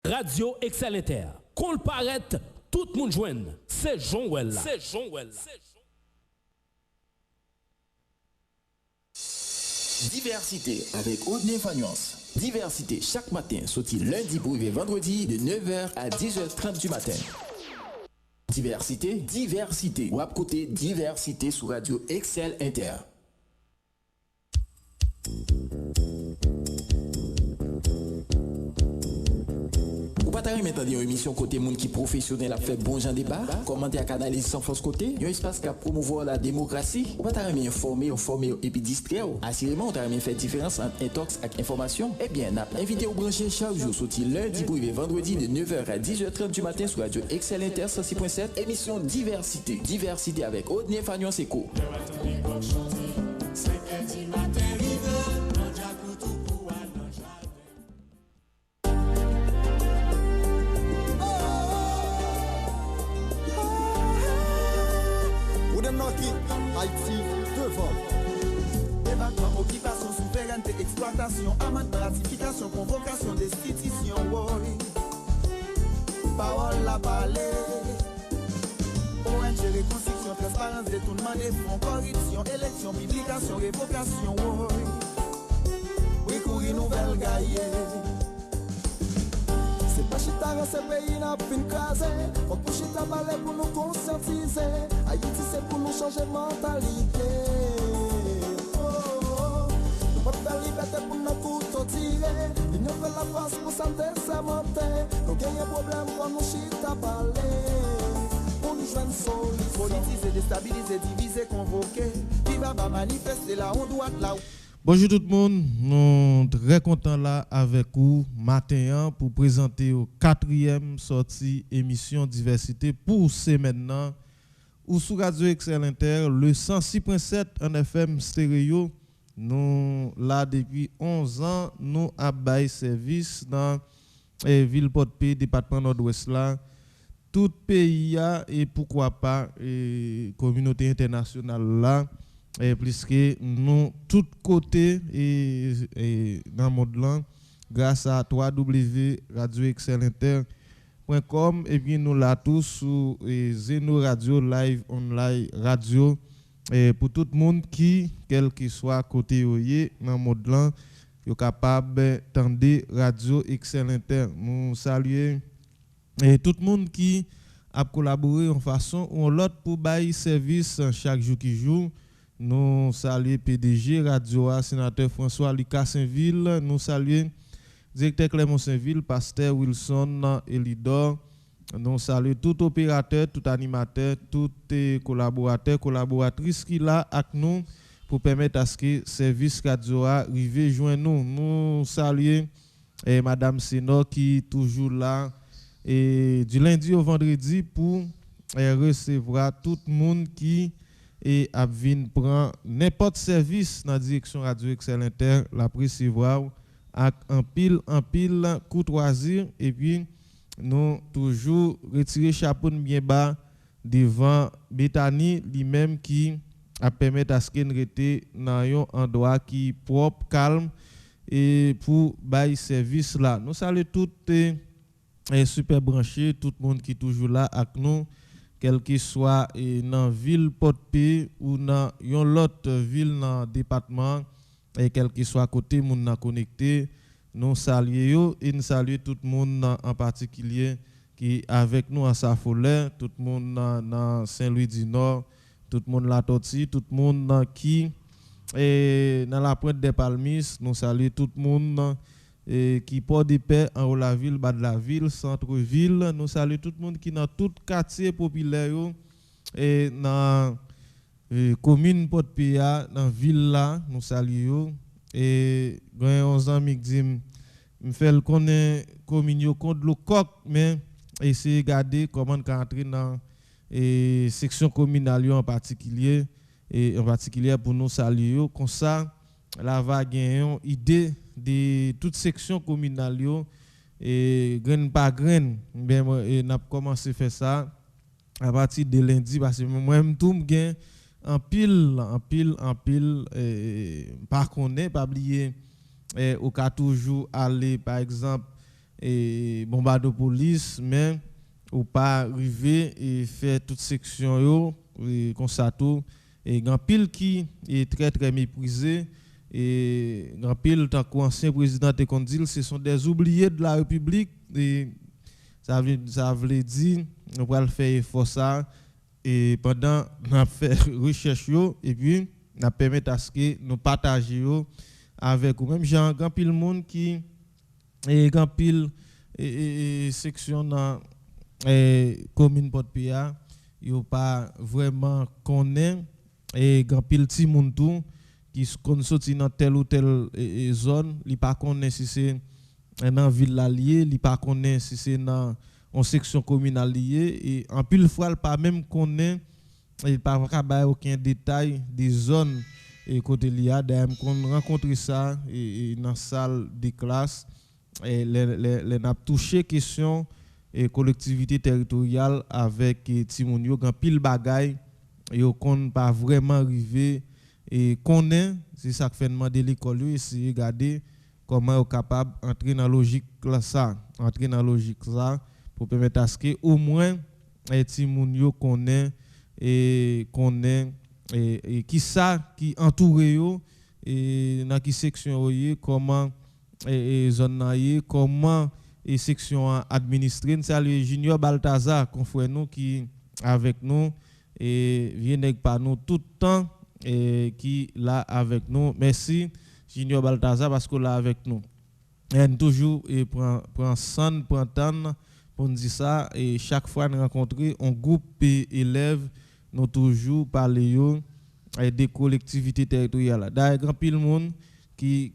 Radio Excellenter. Qu'on le paraît, tout le monde joigne. C'est Jean-Well. C'est Jean-Well. Diversité avec Audney Fanuance. Diversité chaque matin, sorti lundi pour arriver vendredi de 9h à 10h30 du matin. Diversité. Ou à côté diversité sur Radio Excel Inter. Ou pas t'arrêter maintenant une émission côté monde qui professionnel a fait bon genre débat, commenter à canaliser sans force côté, un espace qui a promouvoir la démocratie. Ou pas t'arrêter informer et puis distraire. Assurément, on t'arrêter faire différence entre intox et information. Eh bien, n'a invité au brancher chaque jour sorti lundi pour arriver vendredi de 9h à 10h30 du matin sur Radio Excel Inter 106.7, émission Diversité avec Audney Fagnon Seco. Haïti devant. Développement, occupation, souveraineté, exploitation, amende, ratification, convocation, destitution. Parole la parler. ONG, reconstruction, transparence, détournement des fonds, corruption, élection, publication, révocation. Oui, courir nouvelle gaillée. C'est pas chita dans ce pays n'a fin crasé. On pour chita parler pour nous conscientiser. Haïti c'est pour nous changer mentalité. Nous pas faire liberté pour nous couteaux tirer. L'union fait la face pour santé monter. Nous gagnons problème pour nous chita parler. Pour nous joindre solution. Politiser, déstabiliser, diviser, convoquer. Viva va manifester là, on doit là. Bonjour tout le monde, nous sommes très contents là avec vous matin pour présenter au 4e sortie émission Diversité pour ce maintenant ou sur Radio Excel Inter le 106.7 en FM stéréo. Nous là depuis 11 ans, nous avons service dans la ville Port-Paix, département Nord-Ouest là, tout pays et pourquoi pas communauté internationale là. Et plus que nous, tous côtés et dans le monde là, grâce à www.radioexcelinter.com et puis nous là tous sur Zeno Radio Live Online Radio et pour tout le monde qui, quel qu'il soit côté dans le monde là, est capable d'entendre Radio Excelinter. Nous saluons et tout le monde qui a collaboré en façon ou en l'autre pour bailler service chaque jour qui joue. Nous saluons PDG Radio A, sénateur François Lucas Saint-Ville. Nous saluons directeur Clément Saint-Ville, pasteur Wilson Elidor. Nous saluons tout opérateur, tout animateur, tout collaborateur, collaboratrice qui là avec nous pour permettre à ce que service Radio A arrive joindre nous. Nous saluons Madame Sénor qui est toujours là et du lundi au vendredi pour recevoir tout le monde qui et Abvin prend n'importe service dans la direction Radio Excel Inter la recevoir avec un pile courtoisie et puis nous toujours retirer chapeau bien bas devant Bethany lui-même qui a permettre à ce qu'elle rete dans un endroit qui propre calme et pour bailler service là nous saluons tout super branché tout le monde qui est toujours là avec nous quel que soit dans la ville Port-Paix ou dans une autre ville dans le département, et quel que soit côté moun connecté, nous saluons et nous saluons tout le monde en particulier qui est avec nous à Safolè, tout le monde dans Saint-Louis du Nord, tout le monde la Tortue, tout le monde qui est dans la Pointe des Palmis, nous saluons tout le monde qui porte de paix en haut la ville, bas de la ville, centre-ville. Nous saluons tout le monde qui est dans tout quartier populaire et dans la commune Port-Paix, dans la ville là, nous saluons. Et quand 11 ans, je fais le communion contre le coq, mais essayer de regarder comment on entrer dans la section communale en particulier, et en particulier pour nous saluer. Comme ça, la va gagner une idée de toute section communale et graine par graine ben n'a commencé faire ça à partir de lundi parce que moi-même tout me gain en pile par connaît pas oublier au cas toujours aller par exemple et bombarde police mais ou pas arriver et faire toute section yo et comme ça tout et grand pile qui est très très méprisé et grand pile tant qu'ancien président te qu'on dit ce sont des oubliés de la République et ça veut dire on va le faire effort ça et pendant on fait recherche yo et puis on permettre à ce que nous partagions avec ou même gens grand pile monde qui et grand pile section dans commune Port-Pierre yo pas vraiment connaît et grand pile ti moun tout qui sorti dans telle ou telle zone li pas connaît si c'est dans ville alliée li pas connaît si c'est dans en section communale liée et en pile fois pas même connaît il pas capable aucun détail des zones et côté lié d'ailleurs qu'on rencontre ça et dans salle de classe et les n'a touché question et collectivité territoriale avec Timoun yo grand pile bagay yo kon pas vraiment arrivé et connaît c'est ça que fait demander l'école yo essayer regarder comment yo capable entrer dans logique ça pour permettre à ce que au moins Timoun yo connaît et qui ça qui entoure yo et dans qui section yo comment et zone naie comment et section administrée salut Junior Balthazar confrère nous qui avec nous et vient par nous tout le temps et qui là avec nous merci Junior Balthazar parce que là avec nous et toujours et prend son prend temps pour nous dire ça et chaque fois nous rencontrer un groupe élèves nous toujours parler des collectivités territoriales d'ailleurs grand pile monde qui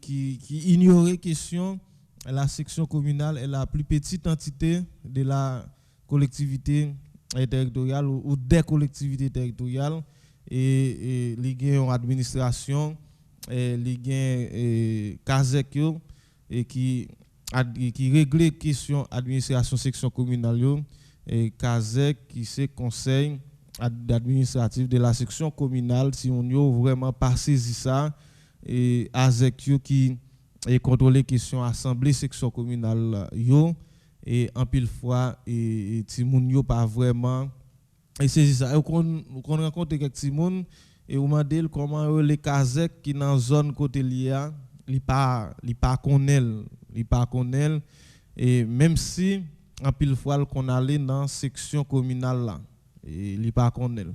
ignorait question la section communale est la plus petite entité de la collectivité territoriale ou des collectivités territoriales et les gains en administration les gains Kazek et qui règle question administration section communale et Kazek qui c'est conseil administratif de la section communale si on yo vraiment pas saisi ça et Azek qui et contrôler question assemblée section communale yo et en pile fois et timoun yo pas vraiment et c'est ça qu'on rencontre quelques timoun et on m'a dit comment les Kazek qui dans zone côté lia li pas connaît et même si en pile fois qu'on allait dans section communale là et li pas connaît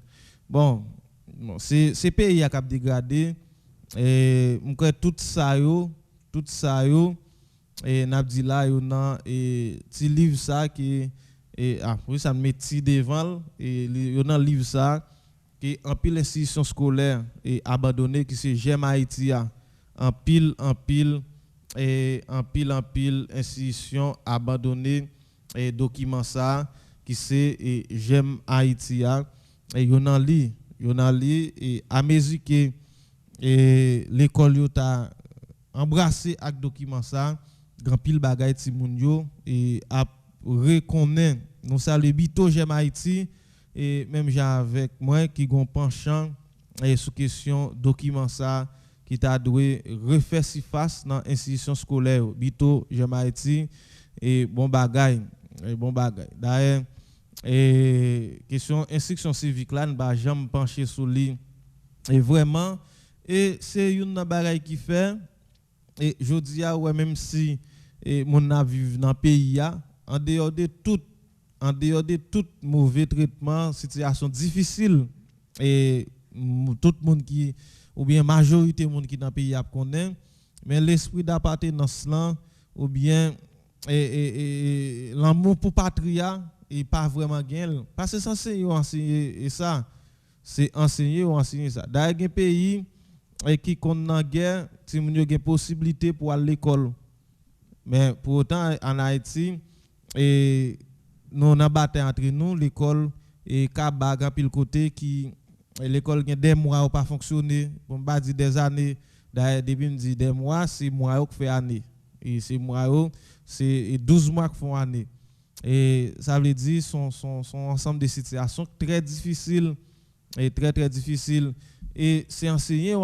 bon c'est pays a cap dégradé et m'cré tout ça et n'a dit là yo nan et ti livre ça qui et après ça met ti devant et yo nan livre ça qui en pile institution scolaire et abandonné qui c'est J'aime Haïti en pile institution abandonné et document ça qui c'est J'aime Haïti et yo nan li et à mesure que et l'école yo ta embrasser avec document ça grand pile bagay ti moun yo et a reconnaît nous ça le bito J'aime Haïti et même j'ai avec moi qui gon penchant et sous question document ça qui t'a doué refaire si face dans institution scolaire bito J'aime Haïti et bon bagay d'ailleurs et question instruction civique là n'ba jamais pencher sur lui et vraiment et c'est une bagay qui fait et je dis ouais même si mon a vivre dans pays en dehors de tout mauvais traitement situation difficile et tout le monde qui ou bien majorité monde qui dans pays connaît mais l'esprit d'appartenance là ou bien l'amour pour patria et pas vraiment gain parce que c'est enseigner et ça c'est enseigner ça dans un pays et qui connaît la guerre si moun yo gen possibilité pour aller à l'école mais pour autant en Haïti et nous on a battu entre nous l'école et kaba grand pile côté qui l'école gen des mois ou pas fonctionner on pas dire des années d'ailleurs depuis me dit des mois c'est mois qui fait année et c'est mois c'est 12 mois qui font année et ça veut dire son ensemble de situations très difficiles et très très difficiles et c'est enseigner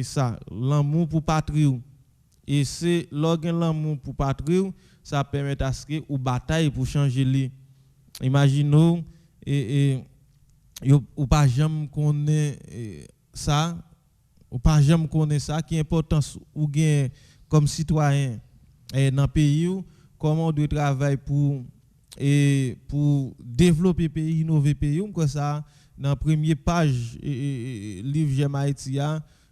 ça l'amour pour patrie et c'est l'amour pour patrie ça permet à ce que ou bataille pour changer les. Imaginons ou pas jamais connaît ça, ou pas jamais connaît ça qui est importance ou gain comme citoyen dans le pays comment on doit travailler pour développer le pays, innover le pays comme ça dans la première page livre J'aime Haïti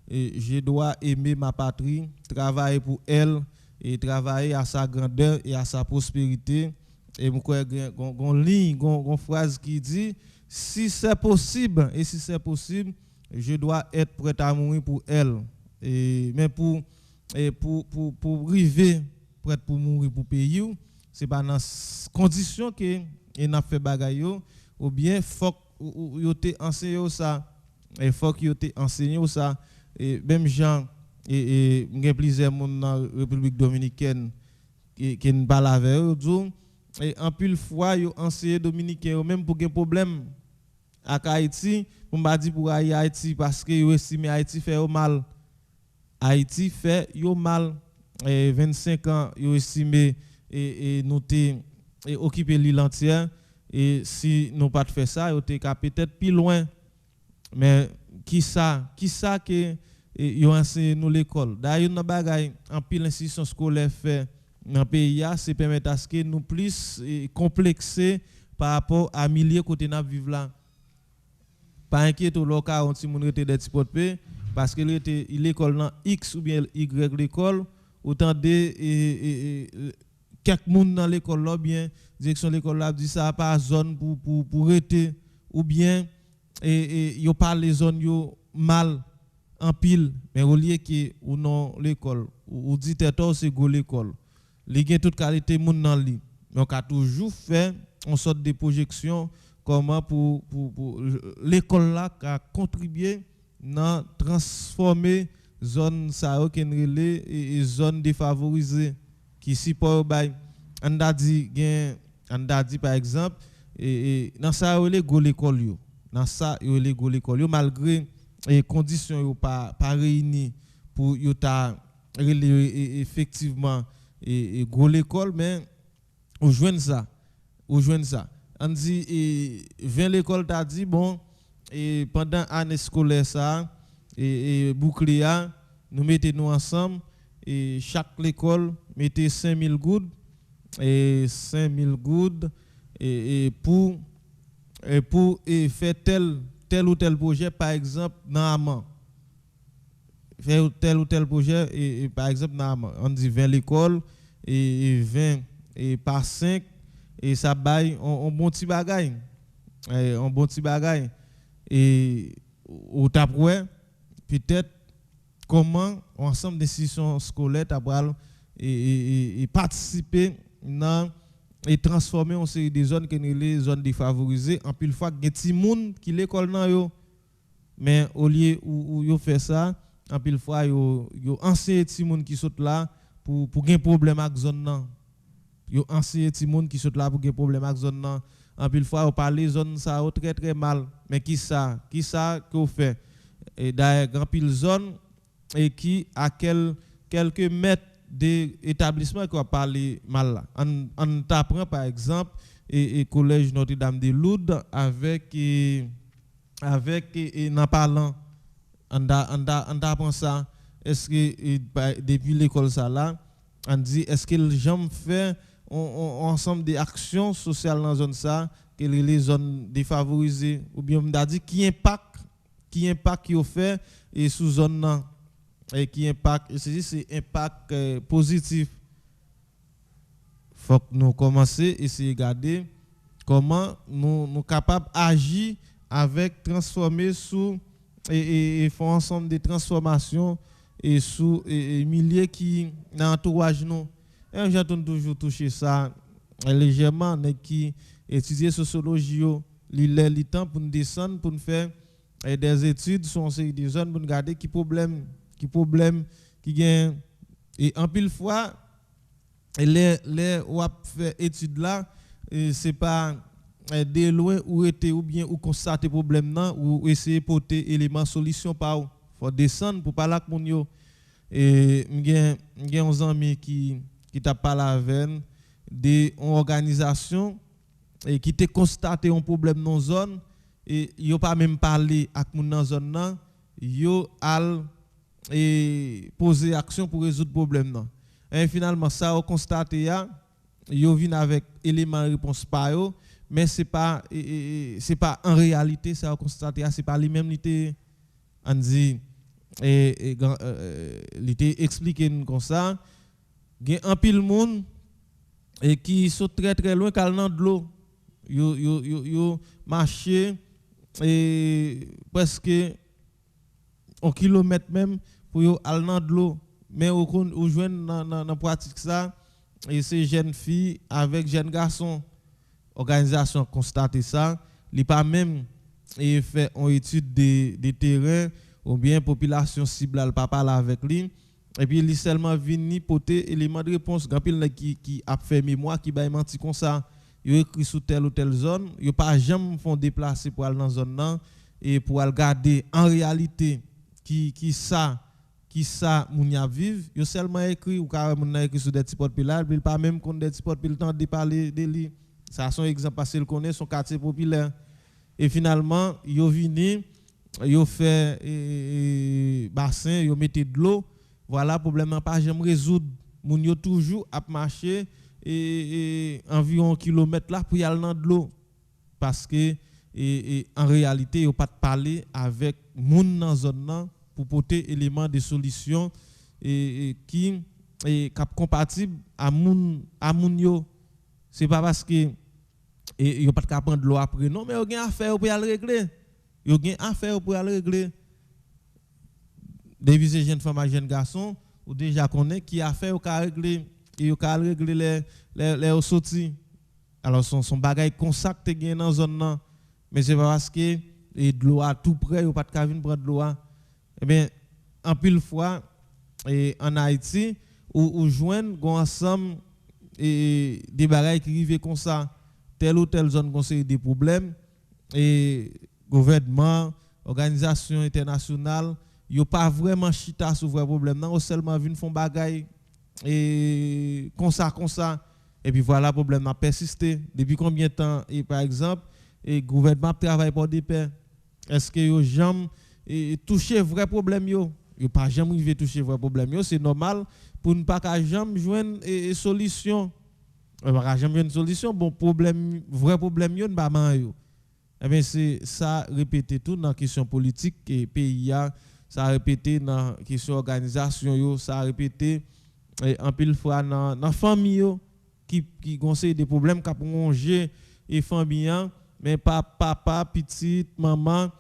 je dois aimer ma patrie, travailler pour elle et travailler à sa grandeur et à sa prospérité. Et je crois qu'il y a une ligne, une phrase qui dit si c'est possible, et si c'est possible, je dois être prêt à mourir pour elle. Mais pour arriver prêt pour mourir pour pays, c'est pas dans condition que il n'a fait bagaille ou bien faut yo te enseigné ça et faut que yo te enseigné ça et même gens et il y a plusieurs monde dans la République dominicaine qui ne parle avec eux et en pile fois yo enseigné dominicain même pour un problème à Haïti pour m'a dit pour Haïti parce que yo estime Haïti fait au mal. Haïti fait yo mal 25 ans yo estimé et nous t'es occupé l'île entière et si nous pas fait ça yo t'es peut-être plus loin mais qui ça que yo enseigné nous l'école d'ailleurs dans bagaille en pile institution scolaire fait dans le pays c'est permettre à ce que nous plus complexer par rapport à milliers côté n'a vivre là pas inquiète au local on ti moun rete des petits potes parce que l'école dans X ou bien Y l'école autant de quelques monde dans l'école là bien direction l'école là dit ça pas zone pour rester ou bien yo parle les zones yo mal en pile mais au lieu que ou non l'école ou dit c'est go l'école li gen toute qualité monde dans li donc a toujours fait on sorte de projection comment pour l'école là a contribué dans transformer zone ça qui relé zone défavorisée qui support bay on a dit par exemple et dans ça relé go l'école yo dans ça relé go l'école yo malgré les conditions yo pas réunies pour yo ta relé effectivement et go l'école mais on joindre ça on dit vient l'école t'a dit bon et pendant année scolaire ça et bouclier nous mettons ensemble et chaque école mettait 5000 goudes et 5000 goudes et pour faire tel ou tel projet par exemple dans Amman faire tel ou tel projet et par exemple dans Amman on dit 20 l'école et 20 et par 5 et ça baille on bon petit bagaille et au tapoué peut-être comment ensemble d'institutions scolaires tabral et participer dans et transformer en série des zones qui les zones défavorisées en pile fois gen ti moun qui l'école nan yo mais au lieu où yo fait ça en pile fois yo enseigner ti moun qui saute là pour gen problème avec zone nan yo enseigner ti moun qui saute là pour gen problème avec zone nan en pile fois on parler zone ça très très mal mais qui ça que vous fait et d'ailleurs grand pile zone et qui à quelques mètres d'établissement qui va parler mal là on t'apprend par exemple et collège Notre-Dame de Lourdes avec n'en parlant on apprend ça est-ce que depuis l'école ça là on dit est-ce que les gens fait ensemble des actions sociales dans zone ça que les zones défavorisées ou bien on a dit qui impact qui au fait et sous zone là et qui impact c'est impact positif faut que nous commencer essayer regarder comment nous capables agir avec transformer sous et font ensemble des transformations et sous milliers qui dans entourage nous et j'entends toujours toucher ça légèrement qui étudier sociologie li temps pour nous descendre pour nous faire des études sur des zones pour nous regarder qui problème qui gagne et en pile fois les ou fait étude là c'est pas de loin ou était ou bien ou constater problème là ou essayer porter élément solution par faut descendre pour parler avec mon yo et m'gen 11 amis qui t'a parlé avec des organisations et qui te constaté un problème dans zone et yo pas même parlé avec moun dans zone nan, yo al et poser action pour résoudre problème nan. Et finalement ça on constaté ya, yo vinn avec élément réponse pa yo, mais c'est pas en réalité ça on constaté c'est pas lui même li on dit il était expliqué comme ça, gen un pile monde et qui sont très très loin kal nan de l'eau. Yo marché et presque 1 kilomètre même pour yo al nan de l'eau, mais ou joindre dans pratique ça et ces jeunes filles avec jeunes garçons, organisation constaté ça, li pas même et fait une étude des terrains ou bien population cible al pas parler avec lui et puis il seulement vini porter élément de réponse grand pile qui a fait mémoire qui ba menti comme ça, yo écrit sous telle ou telle zone, yo pas jamais font déplacer pour aller dans zone nan et pour aller garder en réalité qui ça moun ya vive, yo seulement écrit ou carrément moun écrit sur des petits porte pilar, il pas même qu'on des petits porte pilar temps de parler de lui. Ça son exemple parce qu'il connaît son quartier populaire et finalement yo vini yo fait bassin, yo mettez de l'eau, voilà problème n'a pas jamais résoudre, moun yo toujours à marcher et environ 1 kilomètre là pour y aller dans de l'eau parce que en réalité yo pas de parler avec moun dans zone nan pour porter élément de solution qui est compatible à moun yo. C'est pas parce que yo pas de prendre de l'eau après non, mais yo gen affaire pour y aller régler. Yo gen affaire pour aller régler. Des jeunes femmes et jeunes garçons ou déjà connaît qui a fait au ka régler et au ka régler les sorties. Alors son bagage consacré gen dans zone nan, mais c'est pas parce que de l'eau à tout près ou pas de ka vinn prendre de l'eau. Eh bien en pile fois en Haïti ou joindre ensemble et des bagages qui arrivent comme ça, telle ou telle zone conseille des problèmes et gouvernement, organisation internationale, yo pas vraiment chita sur vrai problème non, seulement vinn font bagaille et comme ça et puis voilà problème a persisté depuis combien de temps et par exemple et gouvernement travaille pour des paix, est-ce que yo jamais toucher vrai problème yo pas jamais arrivé toucher vrai problème yo, c'est normal pour ne pas jamais joindre solution, pas jamais une solution bon problème vrai problème yo pas man yo. Eh bien c'est ça répété tout dans question politique et pays a ça a répété dans question organisation yo, ça a répété en pile fois dans famille yo qui conseille des problèmes qu'a manger et famille mais pas papa petite maman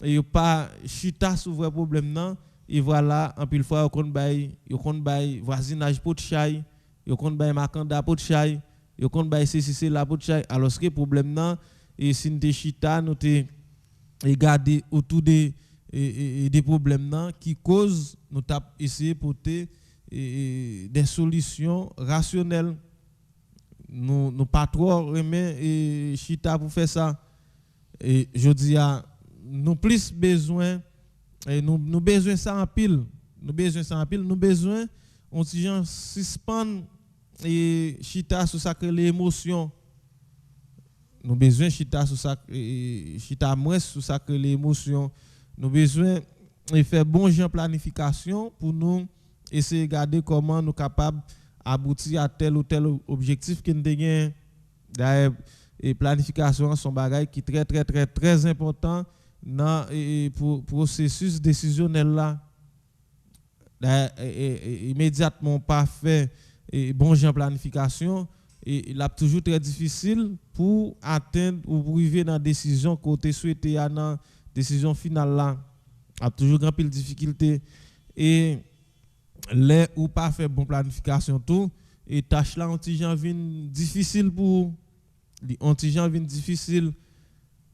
et pas chita sur vrai problème non et voilà en pile fois yo kon bay voisinage pot chay, yo kon bay makanda pot chay, yo kon bay ceci la pot chay alors que problème non et si nous chita nous te regarder autour des problèmes nan, qui causent nous tap essayer porter des solutions rationnelles. Nous pas trop aimer chita pour faire ça et je dis à nous plus besoin et nous besoin ça en pile, nous besoin on ti gens suspend et chita sur ça que les émotions. Nous besoin chita sur ça chita moins sur ça que les émotions. Nous besoin de faire bon genre planification pour nous essayer de regarder comment nous capables aboutir à tel ou tel objectif que nous avons. D'ailleurs, et planification sont bagaille qui très très très très important dans le processus décisionnel là. Immédiatement pas fait bon genre planification et il est toujours très difficile pour atteindre ou pour arriver dans la décision côté souhaité dans décision finale là a toujours grand pile difficulté et les ou pas faire bon planification tout et tâche là antigen vient difficile pour antigen vient difficile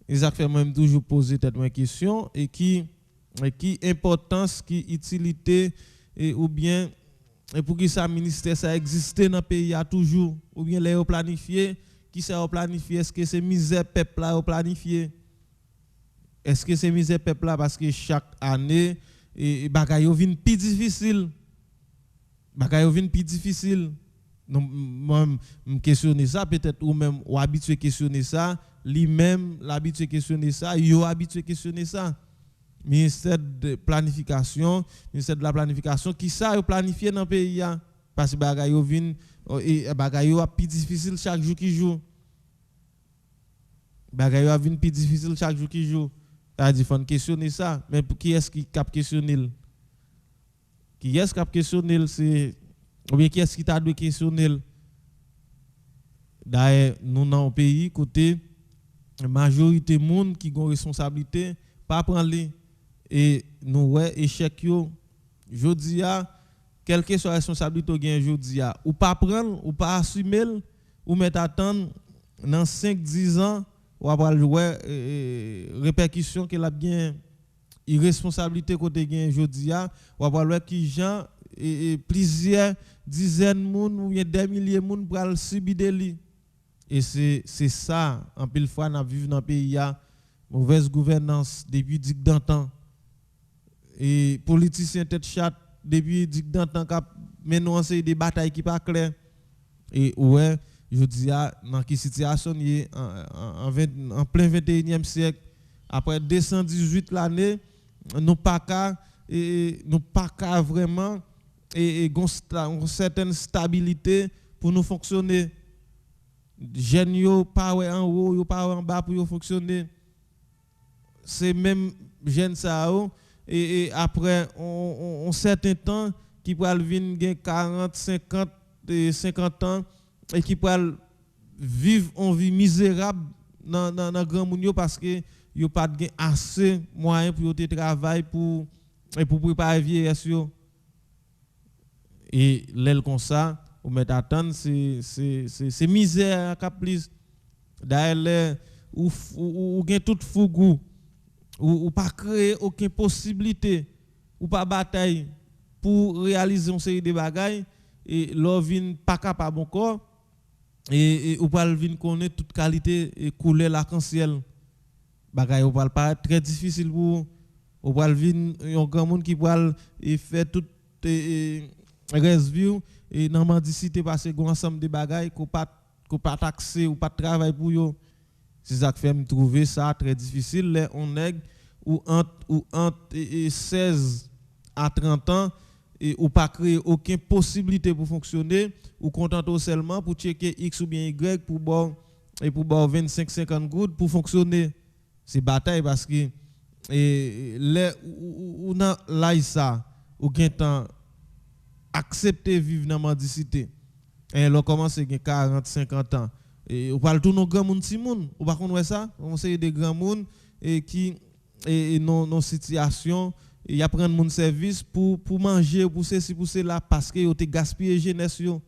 exactement même toujours poser tête une question et qui importance qui utilité et ou bien et pour qui ça ministère ça existait dans le pays a toujours ou bien les planifié qui ça planifié est-ce que c'est misère peuple là planifié. Est-ce que c'est misère peuple là parce que chaque année et bagaille vinn plus difficile. moi me questionner ça peut-être ou même ou habitué questionner ça, lui-même l'habitué questionner ça, yo habitué questionner ça. Ministère de planification, ministère de la planification qui ça yo planifié dans pays a parce que bagay yo vinn et bagay yo plus difficile chaque jour qui joue. Bagay yo vinn plus difficile chaque jour qui joue. C'est-à-dire faut questionner ça, mais pour qui est-ce qui cap questionner? Qui est-ce qui cap questionner c'est ou bien qui est-ce qui t'a dû questionner? D'ailleurs nous dans un pays côté majorité monde qui ont responsabilité pas prendre les et nous ouais échec yo jodi a quelle que soit la responsabilité ou gain jodi a ou pas prendre ou pas assumer ou mettre attendre dans 5-10 ans ou avoir jouer répercussion que la bien irresponsabilité côté gain jodi a ou avoir voir qui gens et plusieurs dizaines moun ou bien des milliers moun pour subir des lits et c'est ça en pile fois n'a vivre dans pays a mauvaise gouvernance depuis dik d'antan et politiciens tête chat depuis dik d'antan qui mène en série des batailles qui pas clair et ouais je dis dans quelle situation est en plein 21e siècle après 218 l'année nous pas vraiment et une certaine stabilité pour nous fonctionner jeunes yo pas en haut yo pas en bas pour yo fonctionner c'est même jeunes ça et après on certain temps qui pourra venir 40 50 et 50 ans et qui pourra vivre une vie misérable dans grand moun yo parce que yo pas de assez moyen pour yo travailler pour préparer vieillesse yo et l'aile comme ça ou mettre attendre c'est misère cap plus d'ailleurs ou gain tout fougou ou pas créer aucune possibilité ou pas bataille pour réaliser une série de bagailles et l'on vient pas capable encore et ou pas vinn connaître toute qualité et couleur l'arc-en-ciel bagaille ou pas paraître très difficile pour ou pas vinn un grand monde qui va faire toute reste et dans mendicité parce que ensemble de bagailles qu'on pas taxer ou pas travail pour yo c'est ça qui fait me trouver ça très difficile là on est ou entre 16 à 30 ans et ou pas créer aucune possibilité pour fonctionner ou content seulement pour checker X ou bien Y pour 25-50 gouttes pour fonctionner c'est bataille parce que les ou dans là ça ou gain temps accepter vivre dans mendicité et là commence à 40 50 ans et on parle tout nos grand monde si monde ou pas connait ça on c'est des grands monde et qui et non situation et y a prendre mon service pour manger pour ceci pour cela parce que yo te gaspiller jeunesse yo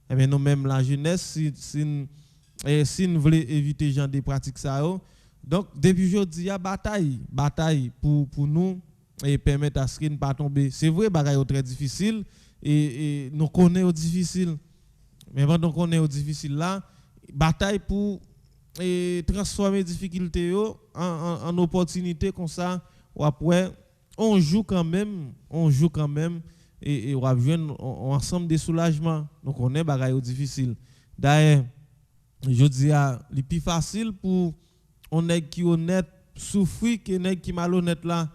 et bien nous même la jeunesse si nous voulons éviter genre des pratiques ça yo donc depuis aujourd'hui y a bataille pour nous et permettre à ce qu'il ne pas tomber c'est vrai bagaille très difficile et nous connaissons difficile mais pendant qu'on est au difficile là bataille pour transformer difficulté en opportunité comme ça ou après on joue quand même et on va joindre ensemble des soulagements donc on est bagaille difficile d'ailleurs je dis le plus facile pour on est qui honnête souffrir que nèg qui malhonnête là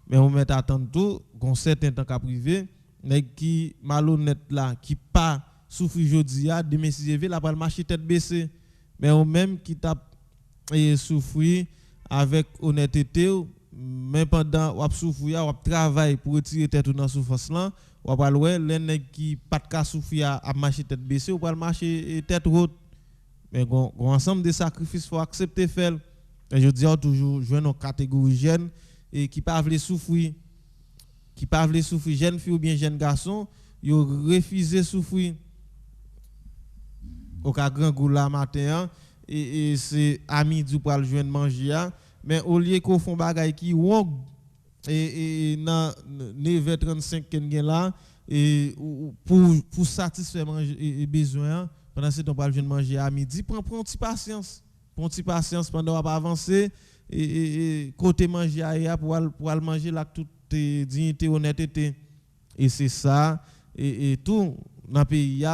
mais on met attendre tout gon certain temps qu'à privé nèg qui malhonnête là qui pas souffrir jodi a demain si levé la pas marcher tête baissée mais on même qui t'a souffrir avec honnêteté mais pendant ou souffrir ou travail pour retirer tête dans souffrance là ou pas ouais les nèg qui pas de souffrir à marcher tête baissée ou pas marcher tête haute mais gon ensemble de sacrifices faut accepter faire et je dis toujours jouer nos catégories jeunes et qui pas veulent souffrir jeune fille ou bien jeune garçon yo refuser souffrir au cas grand goût là matin et c'est à midi pour aller joindre manger mais au lieu qu'on font bagaille qui wong et dans 9h35 ken gen là et pour satisfaire manger besoin pendant ce temps pour aller joindre manger à midi prend un petit patience pendant on va avancer et côté manger pour aller manger là toute dignité honnêteté et c'est ça et tout dans pays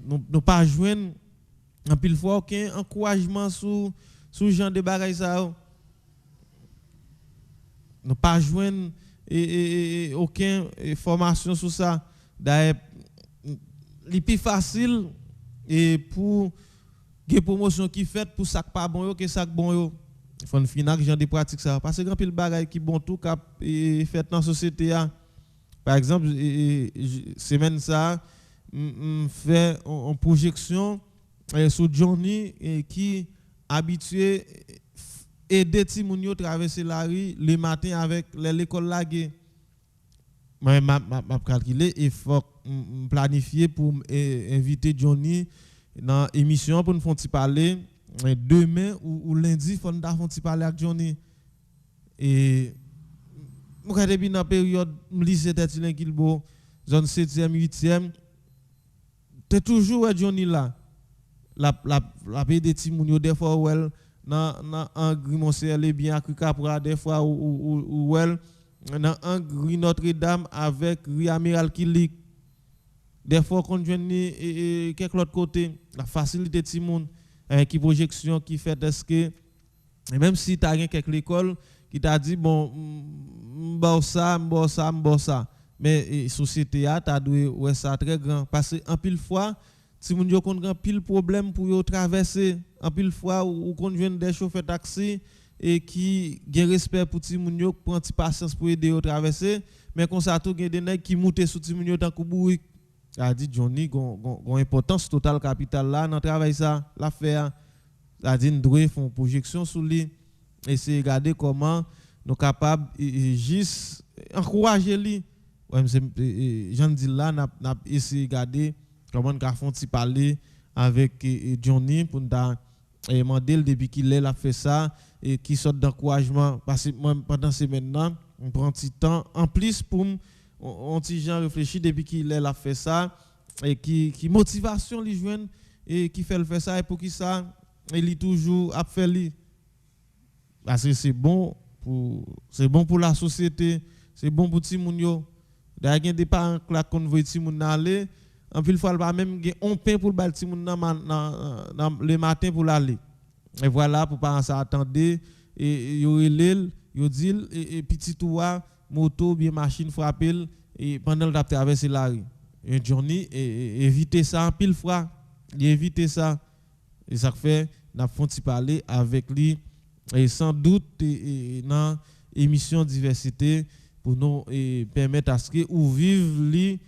nous pas joindre en pile fois aucun encouragement sous genre de bagaille ça. Nous pas joindre aucun formation sur ça. D'ailleurs, le plus facile et pour des promotions qui fait pour ça pas bon yo que ça bon yo. Il faut finir que genre de pratique ça parce que grand pile bagaille qui bon tout cap fait dans société a. Par exemple, semaine ça fait en projection sur Johnny qui habitué aider ti moun yo traverser la rue le matin avec l'école lagué. Moi m'a calculé et faut planifier pour inviter Johnny dans émission pour nous faire parler demain ou lundi faut nous faire parler avec Johnny et moi depuis dans période lycée Tertulin Kilbo zone 7e 8e t'es toujours Johnny là la paix des petits moun yo des fois well dans un Grimoncer les bien à Capra des fois ou well dans un Gris Notre-Dame avec Rue Amiral Kilik des fois qu'on joine quelque autre côté la facilité petit monde qui projection qui fait est-ce que même si tu as quelques écoles qui t'a dit bon ça mais société a t'a doué ouais ça très grand parce que en pile fois si moun yo kon grand pile problème pour yo traverser en pile fois ou kon joine des chauffeurs taxi et qui gen respect pour ti moun yo prend ti patience pour aider yo traverser mais comme ça tout gen des nèg qui monter sous ti moun yo tant que bourrique a dit Johnny gon importance total capital là dans travail ça l'affaire a dit doit font projection sur lui et c'est regarder comment nous capable juste encourager lui ouais j'en dis là n'a essayer regarder comment nous font parler avec Johnny pour demander depuis qu'il a fait ça et qui sorte d'encouragement parce que moi pendant ces maintenant on prend un petit temps en plus pour on petit gens réfléchir depuis qu'il a fait ça et qui motivation li joindre et qui fait le faire ça et pour qui ça il toujours a fait lui parce que c'est bon pour la société c'est bon pour ti moun yo d'ailleurs des parents là qu'on veut ti moun aller en pile fois pas même on pain pour bal ti moun dans le matin pour l'aller et voilà pour pas ça attendre et yo relève yo dit et petit toi moto bien machine frapper et pendant le traverser la rue et Johnny éviter ça en pile fois il éviter ça et ça fait n'a font parler avec lui et sans doute dans émission diversité pour nous permettre à ce que ou vivre li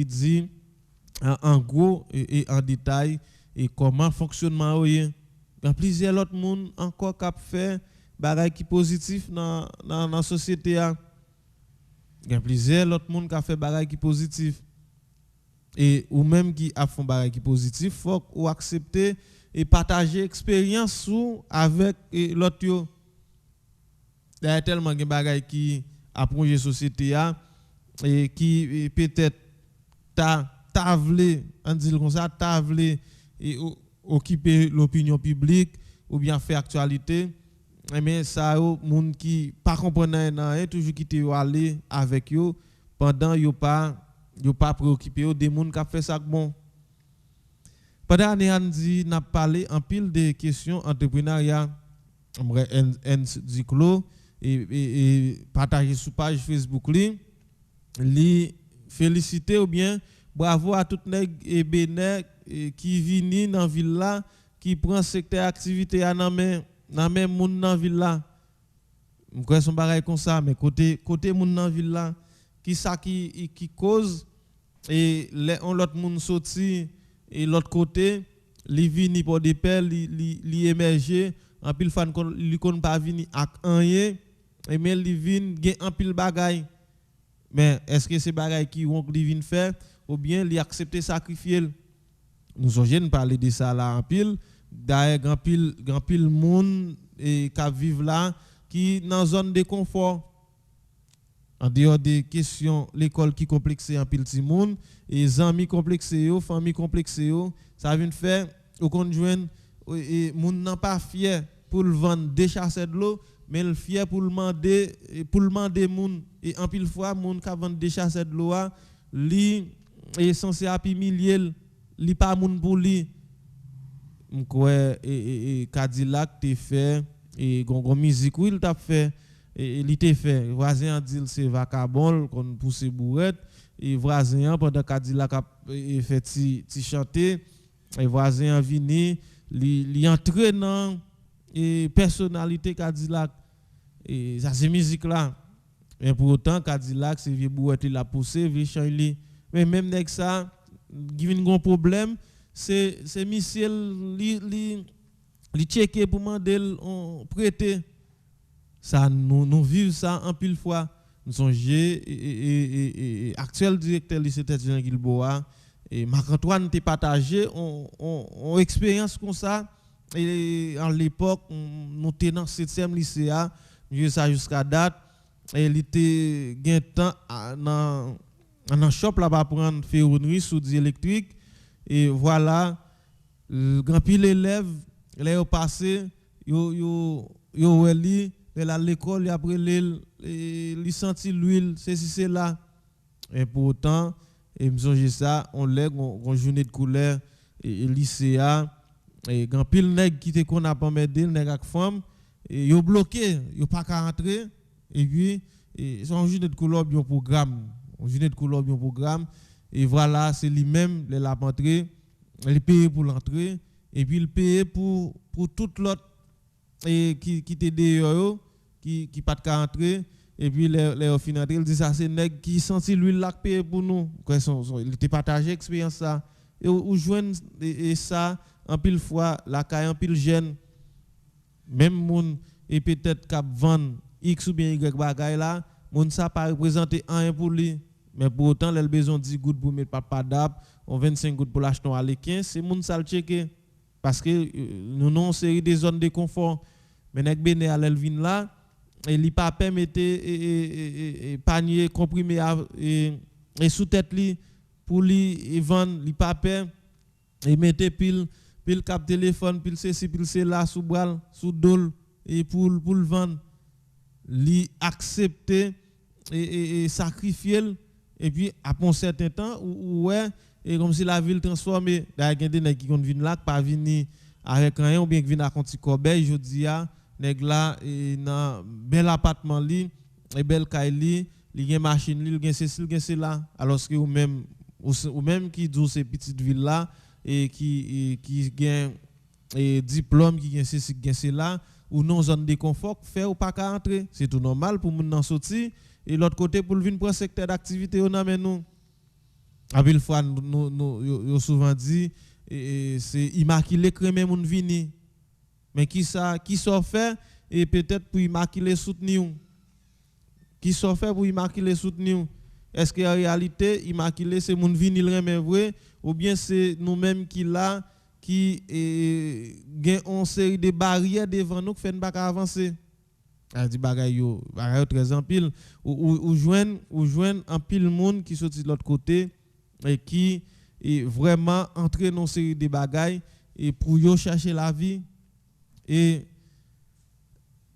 dit en gros et en détail et comment fonctionnement il y a plusieurs autres monde encore cap faire bagay qui positif dans la société il y a plusieurs autres monde qui fait bagay qui positif et ou même qui a font bagay qui positif faut ou accepter et partager expérience avec l'autre yo. Il y a tellement de bagay qui a plongé société et qui peut-être tavlé on dit comme ça tavlé et occuper l'opinion publique ou bien faire actualité mais ça monde qui pas comprendre rien toujours quitter aller avec yo pendant yo pas préoccupé des monde qui fait ça bon. Pendant l'année, on a parlé en pile de questions entrepreneuriat. Du clos et partager sur page Facebook li féliciter ou bien bravo à tout nèg et bénèg qui vini dans ville là qui prend secteur activité dans même moun dans ville là. M'croit son bagay comme ça mais côté moun dans ville là qui ça qui cause et l'autre moun sorti et l'autre côté li vini pour des pères li émerger en pile fan li kon pas vini ak rien et mais li vinn gen en pile bagay mais est-ce que c'est bagay qui vont li vinn faire ou bien li accepter sacrifier nous sommes parler de ça là en pile d'ailleurs grand pile monde et qui vivent là qui dans zone de confort en dehors des questions l'école qui complexé en pile ti monde et amis complexé yo famille complexé yo ça vient faire au conjoint et moun nan pas fier pour le vendre déchasser de l'eau mais il fier pour le demander moun et en pile fois moun ka vendre déchasser de l'eau li est censé humilier li pas moun pour li m'kwe Cadillac te fait et gon musique il t'a fait et il te fait voisin dit c'est vacabon qu'on pousse bourrette et voisin pendant Cadillac a fait ti chanter et voisin vini li entre dans et personnalité Cadillac et ça c'est musique là mais pour autant Cadillac c'est vieux bourrette il a poussé vieux chanter mais même avec ça given gon problème c'est Michel li checker pour demander on prêter ça nous vivons ça en pile fois nous songez et actuel directeur lycée Jean Gilboa et Marc-Antoine t'es partagé on expérience comme ça et en l'époque nous étions dans 7e lycée mieux ça jusqu'à date et il était gain temps dans shop là-bas prendre ferronnerie soudure électrique et voilà grand pile élèves là passé yo weli à l'école après li senti l'huile c'est là et pourtant et me songe ça on lèg on journée de couleur et lycéa et grand pile nèg qui te qu'on a pas m'aider nèg ak femme et yo bloqué yo pas ka rentrer et puis son journée de couleur bien programme on journée de couleur bien programme et voilà c'est lui-même la rentrée il paye pour l'entrée et puis il paye pour toute l'autre et qui te dehors qui pas de rentrer et puis les au final il dit ça c'est nèg qui senti l'huile là payer pour nous il était partagé expérience ça et ou joindre et ça en pile fois la caille en pile jeune même moun et peut-être cap vendre X ou bien Y bagaille là moun ça pas représenter rien pour lui mais pour autant il a besoin 10 gouttes pour mettre papa d'ap on 25 gouttes pour l'acheter à 15 c'est moun ça le checker parce que nous avons une série de zones de confort mais nek bene à l'elvin là et li pas permettre panier comprimé et sous tête li pour li vendre li pas peur et mettre pile cap téléphone pile ceci pile là sous bral sous dol et pour le vendre li accepter et sacrifier et puis après un certain temps ouais et comme si la ville transformée d'ailleurs des nèg qui vinn là pas venir avec rien ou bien qui vinn à conti corbeille je dis a nèg là dans bel appartement li et belle caille li gen machine li gen ceci gen cela alors que ou même qui dit ces petites villes là et qui gen diplôme qui gen ceci gen cela ou non zone de confort faire ou pas qu'à entrer c'est tout normal pour moun nan sorti et l'autre côté pour venir prendre secteur d'activité on amène nous à ville fois nous souvent dit c'est immaculé crémer moun vini mais qui ça fait et peut-être pour immaculé soutenir qui ça fait pour immaculé soutenir est-ce que en réalité immaculé c'est moun vini le remet vrai ou bien c'est nous-mêmes qui là qui gagne une série de barrières devant nous qui fait pas avancer a dit bagay très en pile ou joindre en pile monde qui sorti de l'autre côté et qui est vraiment entrer dans une série de bagailles et pour yo chercher la vie et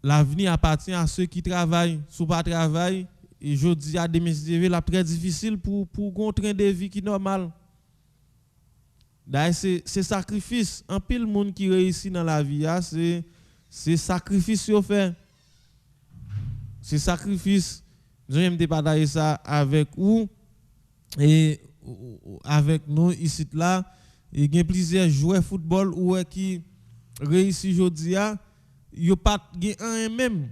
l'avenir appartient à ceux qui travaillent sous pas travail et je dis à des messieurs la très difficile pour un train de vie qui normal d'ailleurs c'est sacrifice en pile monde qui réussit dans la vie c'est sacrifice yo fait c'est sacrifice j'aime te partager ça avec vous et avec nous ici là et il y a plusieurs joueurs football ou qui réussi aujourd'hui yo pas gain un même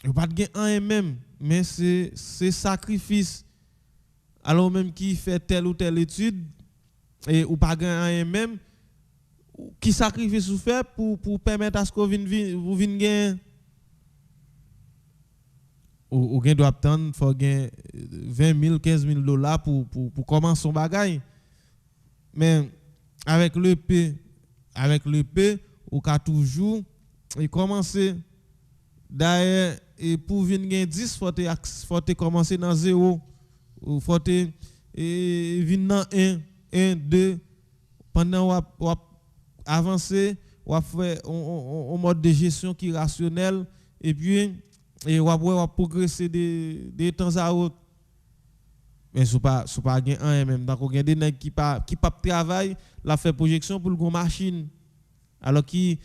yo pas gain un même mais c'est sacrifice alors même qui fait telle ou telle étude et ou pas gain un même qui sacrifice ou fait pour permettre à ce que vous vinn gain ou gain doit attendre faut gain 20 000 15 000 dollars pour commencer son bagage mais avec le P ou ka toujours et commencer d'ailleurs et pour venir gain 10 faut te commencer dans 0 ou faut te venir dans 1 2 pendant ou avancer ou faire un mode de gestion qui rationnel et puis et on va progresser de temps à autre mais sous pas gain un même donc on a des nèg qui pas travail la fait projection pour le gon machine alors qui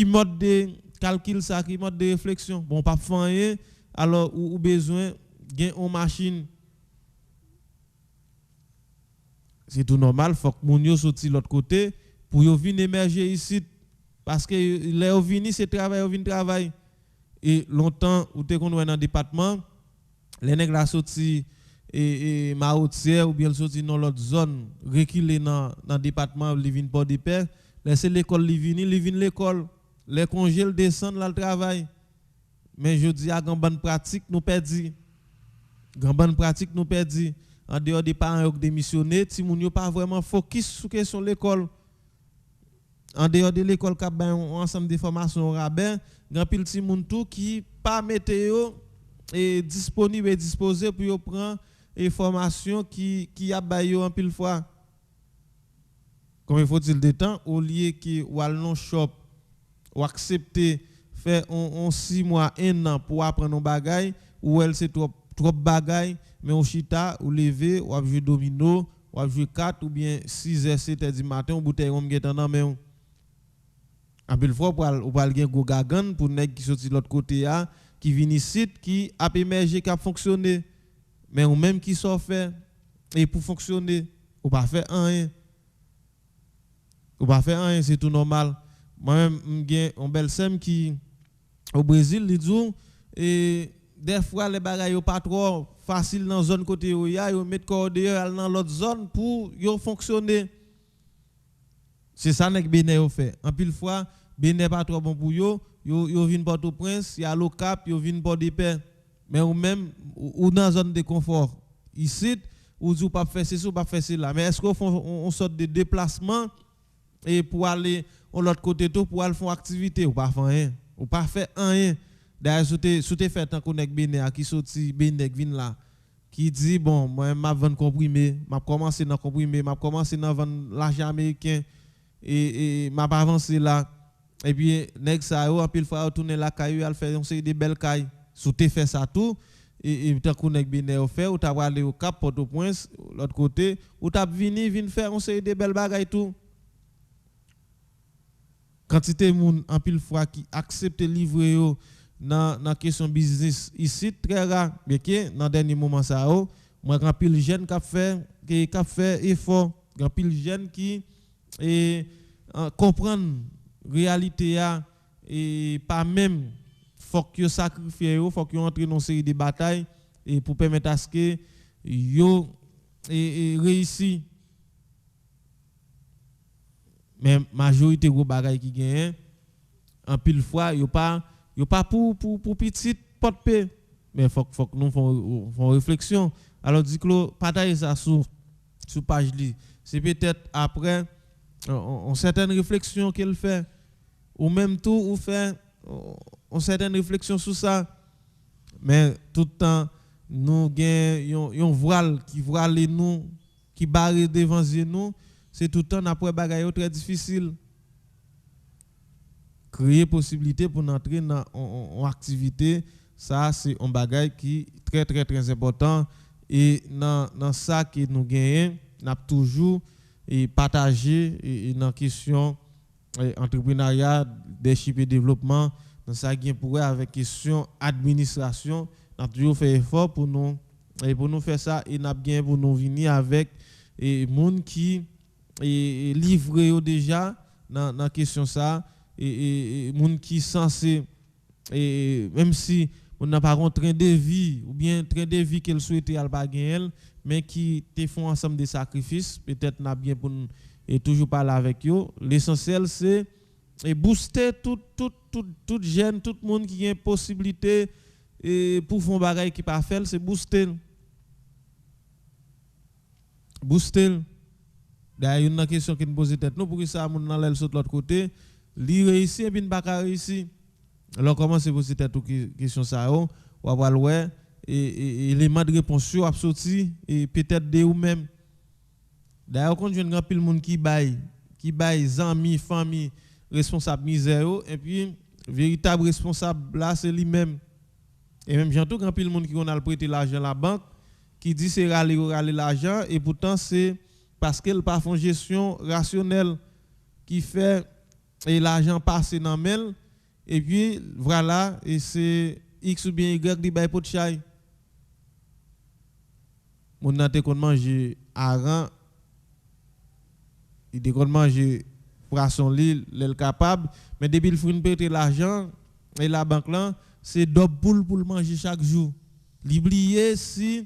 mode de calcul ça qui mode de réflexion bon pas faire rien alors ou besoin gain une machine c'est tout normal faut que moun yo sorti l'autre côté pour yo venir émerger ici parce que les vini c'est travail et longtemps ou te qu'on dans département les nèg la sorti et Maotière ou bien sorti dans l'autre zone reculer dans département li vinn Port de Paix laisser l'école li vinn l'école les congés descendent là le travail mais je dis à grand bonne pratique nous perdi en dehors des parents qui démissionné ti moun yo pas vraiment focus sur question l'école en dehors de l'école cap ben ensemble de formation rabais grand pile ti moun tout qui pas météo et disponible et disposé pour yo prendre et formation qui a baillé en pile fois combien faut-il de temps au lieu que ou al non shop ou accepter faire on 6 mois 1 an pour apprendre nos bagailles ou elle c'est trop bagaille mais on chita ou lever ou jouer domino ou jouer 4 ou bien 6h 7h du matin ou bouteille on get dans mais en pile fois ou pas gen go gagan pour nèg qui sorti l'autre côté a qui vient ici qui a émerger qui a fonctionné mais ou même qui sont fait et pour fonctionner ou pas faire rien c'est tout normal moi même j'ai un bel sem qui au Brésil li dit et des fois les bagages yo pas trop facile dans zone côté yo yo mettre corps dehors dans l'autre zone pour yo fonctionner c'est ça nèg Bénin yo fait en pile fois Bénin pas trop bon pour yo vinn Port-au-Prince y a le Cap yo vinn Port de Paix mais ou même ou dans zone de confort ici ou dit pas faire ceci ou pas faire cela mais est-ce qu'on on sorte de déplacement et pour aller de l'autre côté tout pour aller faire activité ou pas faire rien d'ailleurs soute fait tant qu'on nèg Bénin qui sorti Bénin vinn là qui dit bon moi m'a vendre comprimé m'a commencé dans comprimé m'a commencé dans vendre l'argent américain et m'a pas avancé là et puis nèg ça en pile fois retourner la caillou al faire des belles cailles soute fait ça tout et tant qu'on nèg Bénin fait ou t'a aller au Cap Port-au-Prince l'autre côté ou t'a vinn faire on des belles bagailles tout quantité moun en pile fois qui accepte livrer yo dans question business ici très rare bien que dans dernier moment ça moi grand pile jeune qui fait effort grand pile jeune qui comprendre réalité a et pas même faut que sacrifier faut que entre dans une série de batailles et pour permettre à ce que yo réussi mais majorité gros bagaille qui gagne en pile fois yo pas pour petite porte paix mais faut que nous font réflexion alors dit que partager ça sur page li c'est peut-être après on certaine réflexion qu'elle fait ou même tout ou fait on certaine réflexion sur ça mais tout le temps nous gain yon voile qui voile nous qui barre devant nous c'est tout le temps après bagaille très difficile créer possibilité pour entrer dans en activité ça c'est un bagage qui très très très important et dans ça que nous gagnons n'a toujours et partager et dans question entrepreneuriat leadership et développement dans ça gain pour avec question administration n'a toujours fait effort pour nous faire ça et n'a gain pour nous venir avec et monde qui et livré déjà dans question ça et monde qui censé et même si on n'a pas un train de vie ou bien train de vie qu'elle souhaitait al pas gagner mais qui te font ensemble des sacrifices peut-être n'a bien pour et toujours parler avec eux l'essentiel c'est et booster tout jeune tout monde qui a une possibilité et pour faire bagaille qui pas faire c'est booster d'ailleurs une question qui nous pose tête nous pour que ça moun dans l'autre l'autre côté li réussi et bien pas réussi alors comment c'est poser tête question ça on va voir et élément de réponse a sorti et peut-être de ou même d'ailleurs quand je grand pile monde qui baille amis famille responsable misère et puis véritable responsable là c'est lui-même et même j'entends grand pile monde qui on a prêté l'argent à la banque qui dit c'est râler l'argent et pourtant c'est parce qu'elle pas font gestion rationnelle qui fait et l'argent passe dans mail et puis voilà et c'est X ou bien Y qui bail pot de chai. Mon nan te kon manger hareng, il te kon manger poisson li l'el capable mais depuis il faut prêter l'argent et la banque là c'est double pour le manger chaque jour. L'oublier si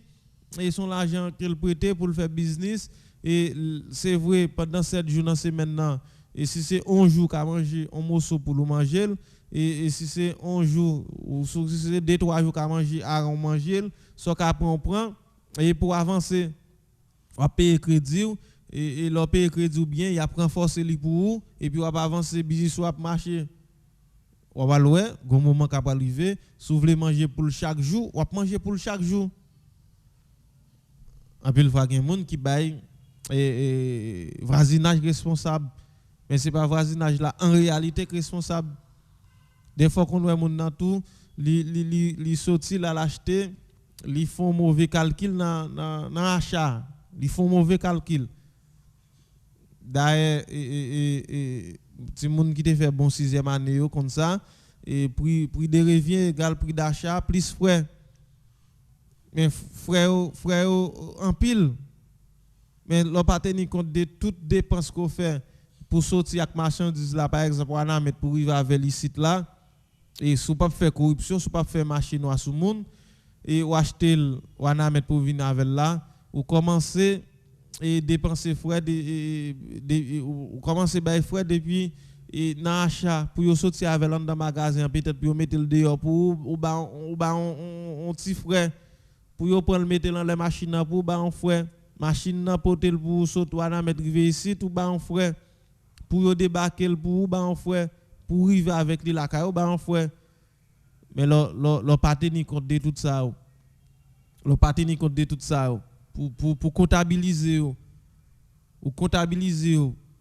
et son l'argent qu'il prêtait pour le faire business et c'est vrai pendant 7 jours dans semaine là et si c'est 11 jours qu'a manger un morceau pour le manger et si c'est 11 jours ou si c'est 2-3 jours qu'a manger à manger soit qu'après on prend et pour avancer on payer crédit et leur payer crédit bien il a prend force li pour et puis on va avancer business soit marcher on va louer gon moment qu'a arriver si vous voulez manger pour chaque jour on va manger pour chaque jour en plus il faut qu'il y ait monde qui baille et voisinage responsable mais c'est pas voisinage là en réalité responsable des fois qu'on voit monde dans tout li sorti là l'acheter li font mauvais calcul dans achat li font mauvais calcul d'ailleurs petit monde qui te fait bon 6e année comme ça et prix de revient égal prix d'achat plus frais mais frais en pile mais l'on pas tenir compte de toutes dépenses qu'on fait pour sortir avec marchandises là par exemple on a mettre pour arriver avec les sites là et sous pas faire corruption sous pas faire marché noir sous monde et ou acheter ou a mettre pour venir avec là ou commencer et dépenser frais ou commencer bailler frais depuis et dans achat pour yo sortir avec dans le magasin peut-être pour mettre le dehors pour ou on petit frais pour yo prendre mettre dans les machines pour ba on frais machine nan porter pour sortir ou a mettre river ici tout ba on frais pour yo débarquer pour ba on frais pour arriver avec li la caillou ba on frais mais le pas tenir compte de tout ça le pas tenir compte de tout ça pour comptabiliser ou comptabiliser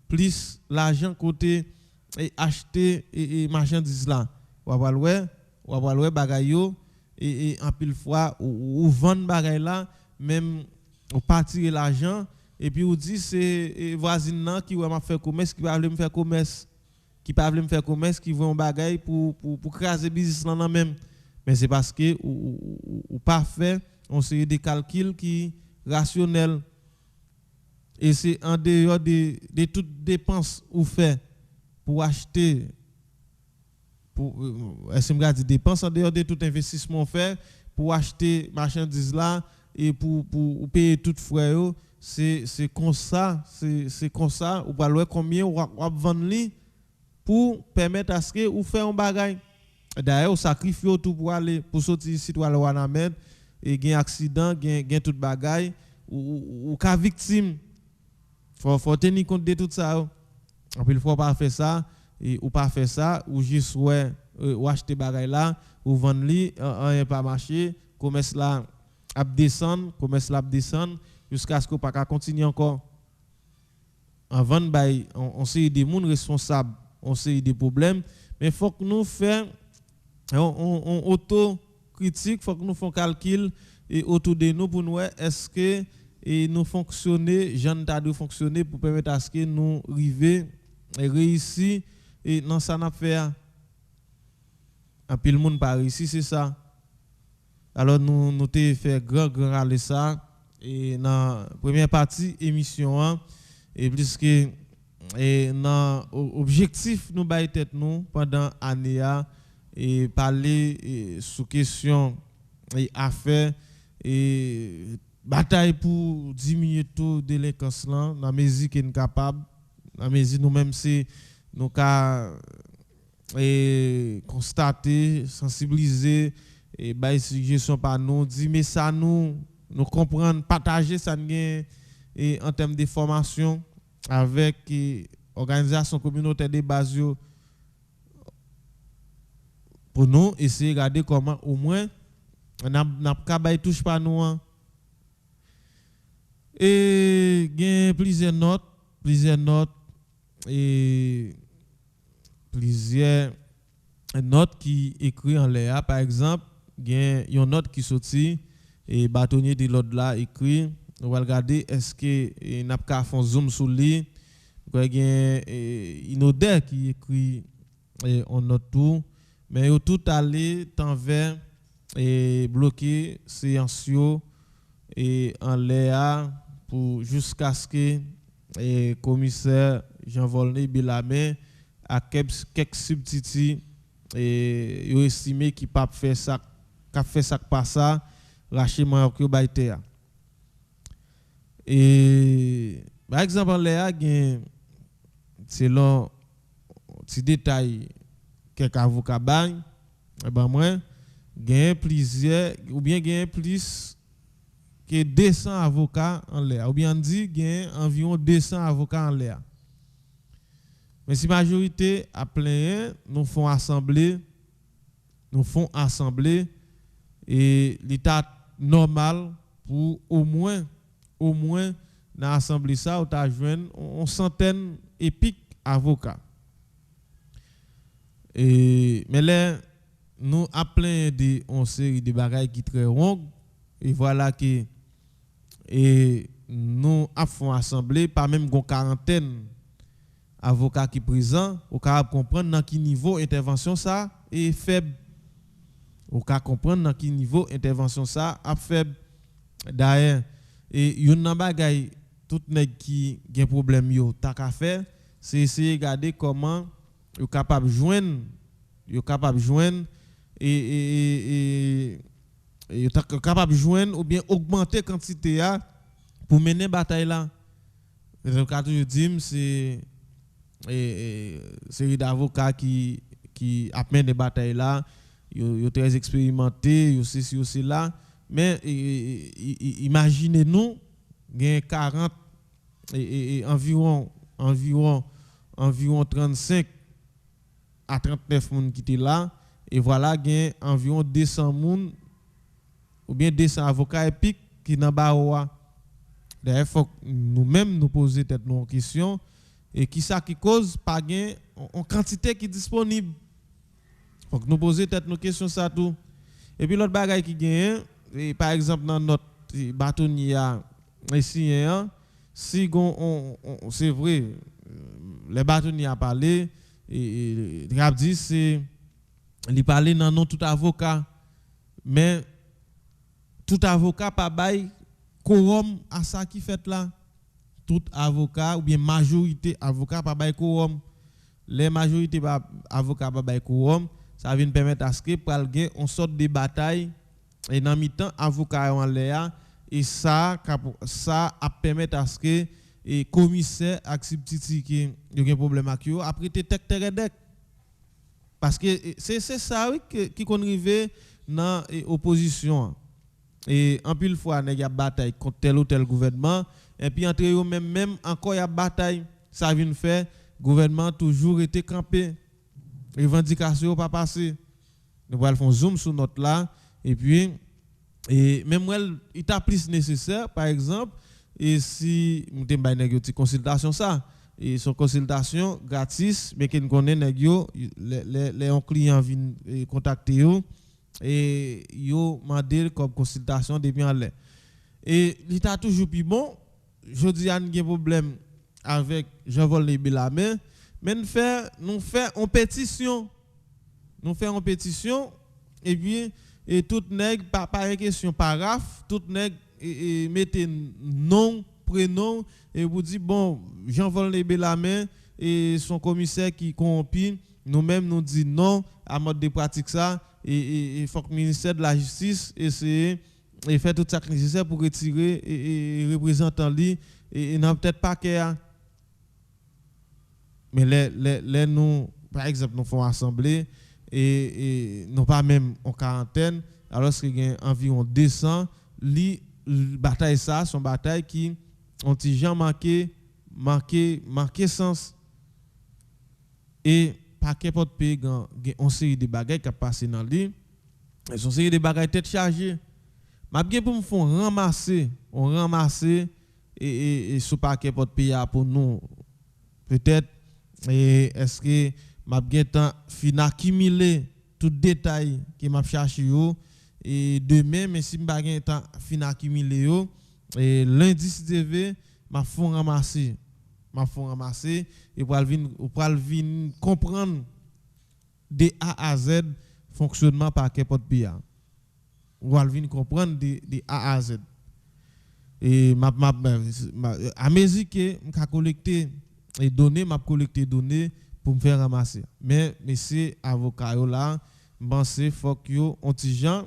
plus l'argent côté et acheter et marchandises là ou va louer bagay yo et en pile fois ou vendre bagay là même ou partir l'argent et puis ou dit c'est voisine là qui va faire commerce qui va me faire commerce qui pas veut me faire commerce qui veut un bagay pour craser business là même mais c'est parce que ou pas fait on série des calculs qui rationnel et c'est en dehors de toutes dépenses ou fait pour acheter pour est-ce que dit dépenses en dehors de tout investissement fait pour acheter marchandises là et pour payer tout frais c'est comme ça ou pas voir combien ou vendre li pour permettre à ce que ou faire un bagage d'ailleurs sacrifie tout pour aller pour sortir ici ou aller à mettre et gain accident gain tout bagage ou cas victime faut tenir compte de tout ça en plus il faut pas faire ça et ou pas faire ça ou juste ou acheter bagage là ou vendre li rien pas marcher commerce là a descendre jusqu'à ce que pas continuer encore en vendre bail on sait des monde responsables on sait des problèmes mais faut que nous faire on auto critique faut que nous font calcul et autour de nous pour nous est-ce que et nous fonctionner Jean t'a de fonctionner pour permettre à ce que nous arriver et réussir et dans ça n'a faire un pile monde pas réussi c'est ça alors nous t'ai fait grand râler ça et dans première partie émission et puisque et dans objectif nous bailler tête nous pendant année et parler sous question et affaire et bataille pour diminuer tout délinquance là dans mesure qu'on est capable dans mesure nous même c'est nous ca et constater sensibiliser et bailler suggestion par nous dire mais ça nous comprendre partager ça et en termes de formation avec organisation communautaire de base pour nous essayer de regarder comment au moins n'a pas touche pas nous et gain plusieurs notes et plusieurs notes qui écrit en l'air par exemple gain une note qui sorti et bâtonnier de l'autre là écrit on va regarder est-ce que n'a pas fait zoom sur lui il y a Inodé qui écrit on note tout mais au tout allé tant vers et bloquer séance et en l'air pour jusqu'à ce que le commissaire Jean-Volney Bilamé a quelques substituts et il estimé qu'il pas fait ça qu'a fait ça pas ça racheter Marco Baïtea et par exemple là gain selon petit détail quelques avocats bagne et ben moi gain plusieurs ou bien gain plus que 200 avocats en l'air ou bien dit gain environ 200 avocats en l'air. Mais si majorité a plein nous font assembler et l'état normal pour au moins dans l'assemblée ça on t'a joindre une centaine épique avocats. Et mais là nous appelons une série de bagailles qui très longues et voilà que et nous avons assemblé pas même une quarantaine avocats qui présents au capable comprendre dans quel niveau intervention ça est faible au capable comprendre dans quel niveau intervention ça est faible d'ailleurs et yon nan bagay tout nèg qui gen problème yo ta ka faire c'est essayer regarder comment yo capable joindre et capable joindre ou bien augmenter quantité pour mener bataille là. Le cas toujours dit c'est série d'avocats qui a mené des batailles là, yo très expérimentés, yo c'est là, mais imaginez-nous gain 40 et environ 35 à 39 personnes qui étaient là et voilà gain environ 200 personnes ou bien 200 avocats épiques qui dans baoua. D'ailleurs faut nous-mêmes nous poser tête nos questions et qui ça qui cause pas gain en quantité qui disponible. Faut que nous poser tête nos questions ça tout. Et puis l'autre bagaille qui gagne par exemple dans notre bâtonnier ici si c'est vrai les bâtonniers a parlé et rap dit c'est il parler dans non tout avocat mais tout avocat pas bail quorum à ça qui fait là tout avocat ou bien majorité avocat pas bail quorum les majorités avocat pas bail quorum ça vient permettre à ce que pour gagner on sorte de bataille et dans mi-temps avocat en l'air et ça a permettre à ce que et commissaire acceptiti qui y a un problème avec eux après te tek parce que c'est ça oui qui qu'on arrivé dans opposition et en pile fois il y a bataille contre tel ou tel gouvernement et puis entre eux même encore il y a bataille ça vient faire gouvernement toujours été campé revendication pas passé nous allons faire zoom sur notre là et puis et même il est plus nécessaire par exemple et si nous avons une consultation ça et son consultation gratis mais qui connaît les clients viennent contacter yo et yo mandé comme consultation depuis en l'air et l'état toujours plus bon je dis a un problème avec Jean-Volney Bilamé mais nous fait en pétition et puis et tout nèg pas question paragraphe tout nèg et mettez nom prénom et vous dit bon Jean-Volney Bilamé et son commissaire qui corrompu nous-mêmes nous dit non à mode de pratique ça et faut que le ministère de la justice essaie et faire tout ça nécessaire pour retirer et représentant lui et n'a peut-être pas qu'à mais les nous par exemple nous font assemblée et non pas même en quarantaine alors qu'il y a environ 200 bataille ça son bataille qui ont déjà marqué sens et paquet porte pays on série de bagages qui passé dans lui et son série de bagages tête chargée m'a bien pour me font ramasser et ce paquet porte pays pour nous peut-être et est-ce que m'a bien temps fin accumuler tout détail qui m'a cherché et demain mais si m'pa gen temps fin accumuler yo et lundi si TV m'a font ramasser et pour venir comprendre de A à Z fonctionnement par porte PA. Ou venir comprendre de A à Z. Et à mesure que m'a collecter et donner m'a collecter données pour me faire ramasser. Mais c'est avocat là, pense faut que yo ontijan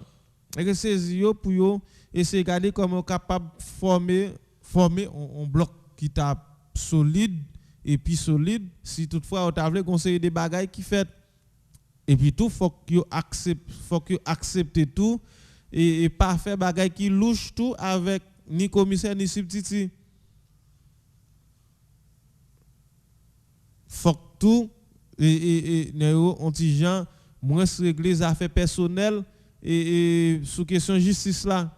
et saisir yo pour yo essayer regarder comment capable former un bloc qui t'a solide et puis solide si toutefois on t'a voulu conseiller des bagages qui fait et puis tout faut que accepte tout et pas faire bagages qui louche tout avec ni commissaire ni subtiti faut tout et néo ontijan moins régler les affaires personnelles et sous question justice là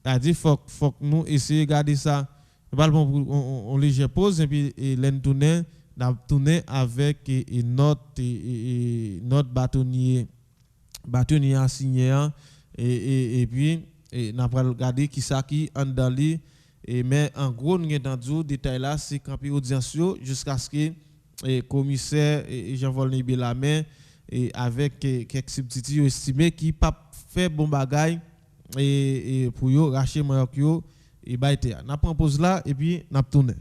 a dit faut que nous essayer garder ça on léger pause et puis l'en tourner avec notre bâtonnier signé et puis n'a pas regarder qui ça qui en dans lui mais en gros nous entendu détail là c'est camper audience jusqu'à ce que commissaire Jean-Volney Belamé et avec quelques substituts estimés qui pas fait bon bagaille et pour yo racher Maroc yo et baité n'a prend pause là et puis n'a tourner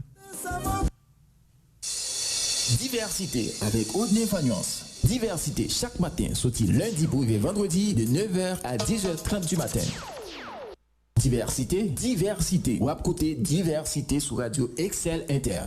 Diversité avec Audney Fagnance. Diversité chaque matin sorti lundi pour vendredi de 9h à 10h30 du matin. Diversité ou à côté diversité sur radio Excel Inter.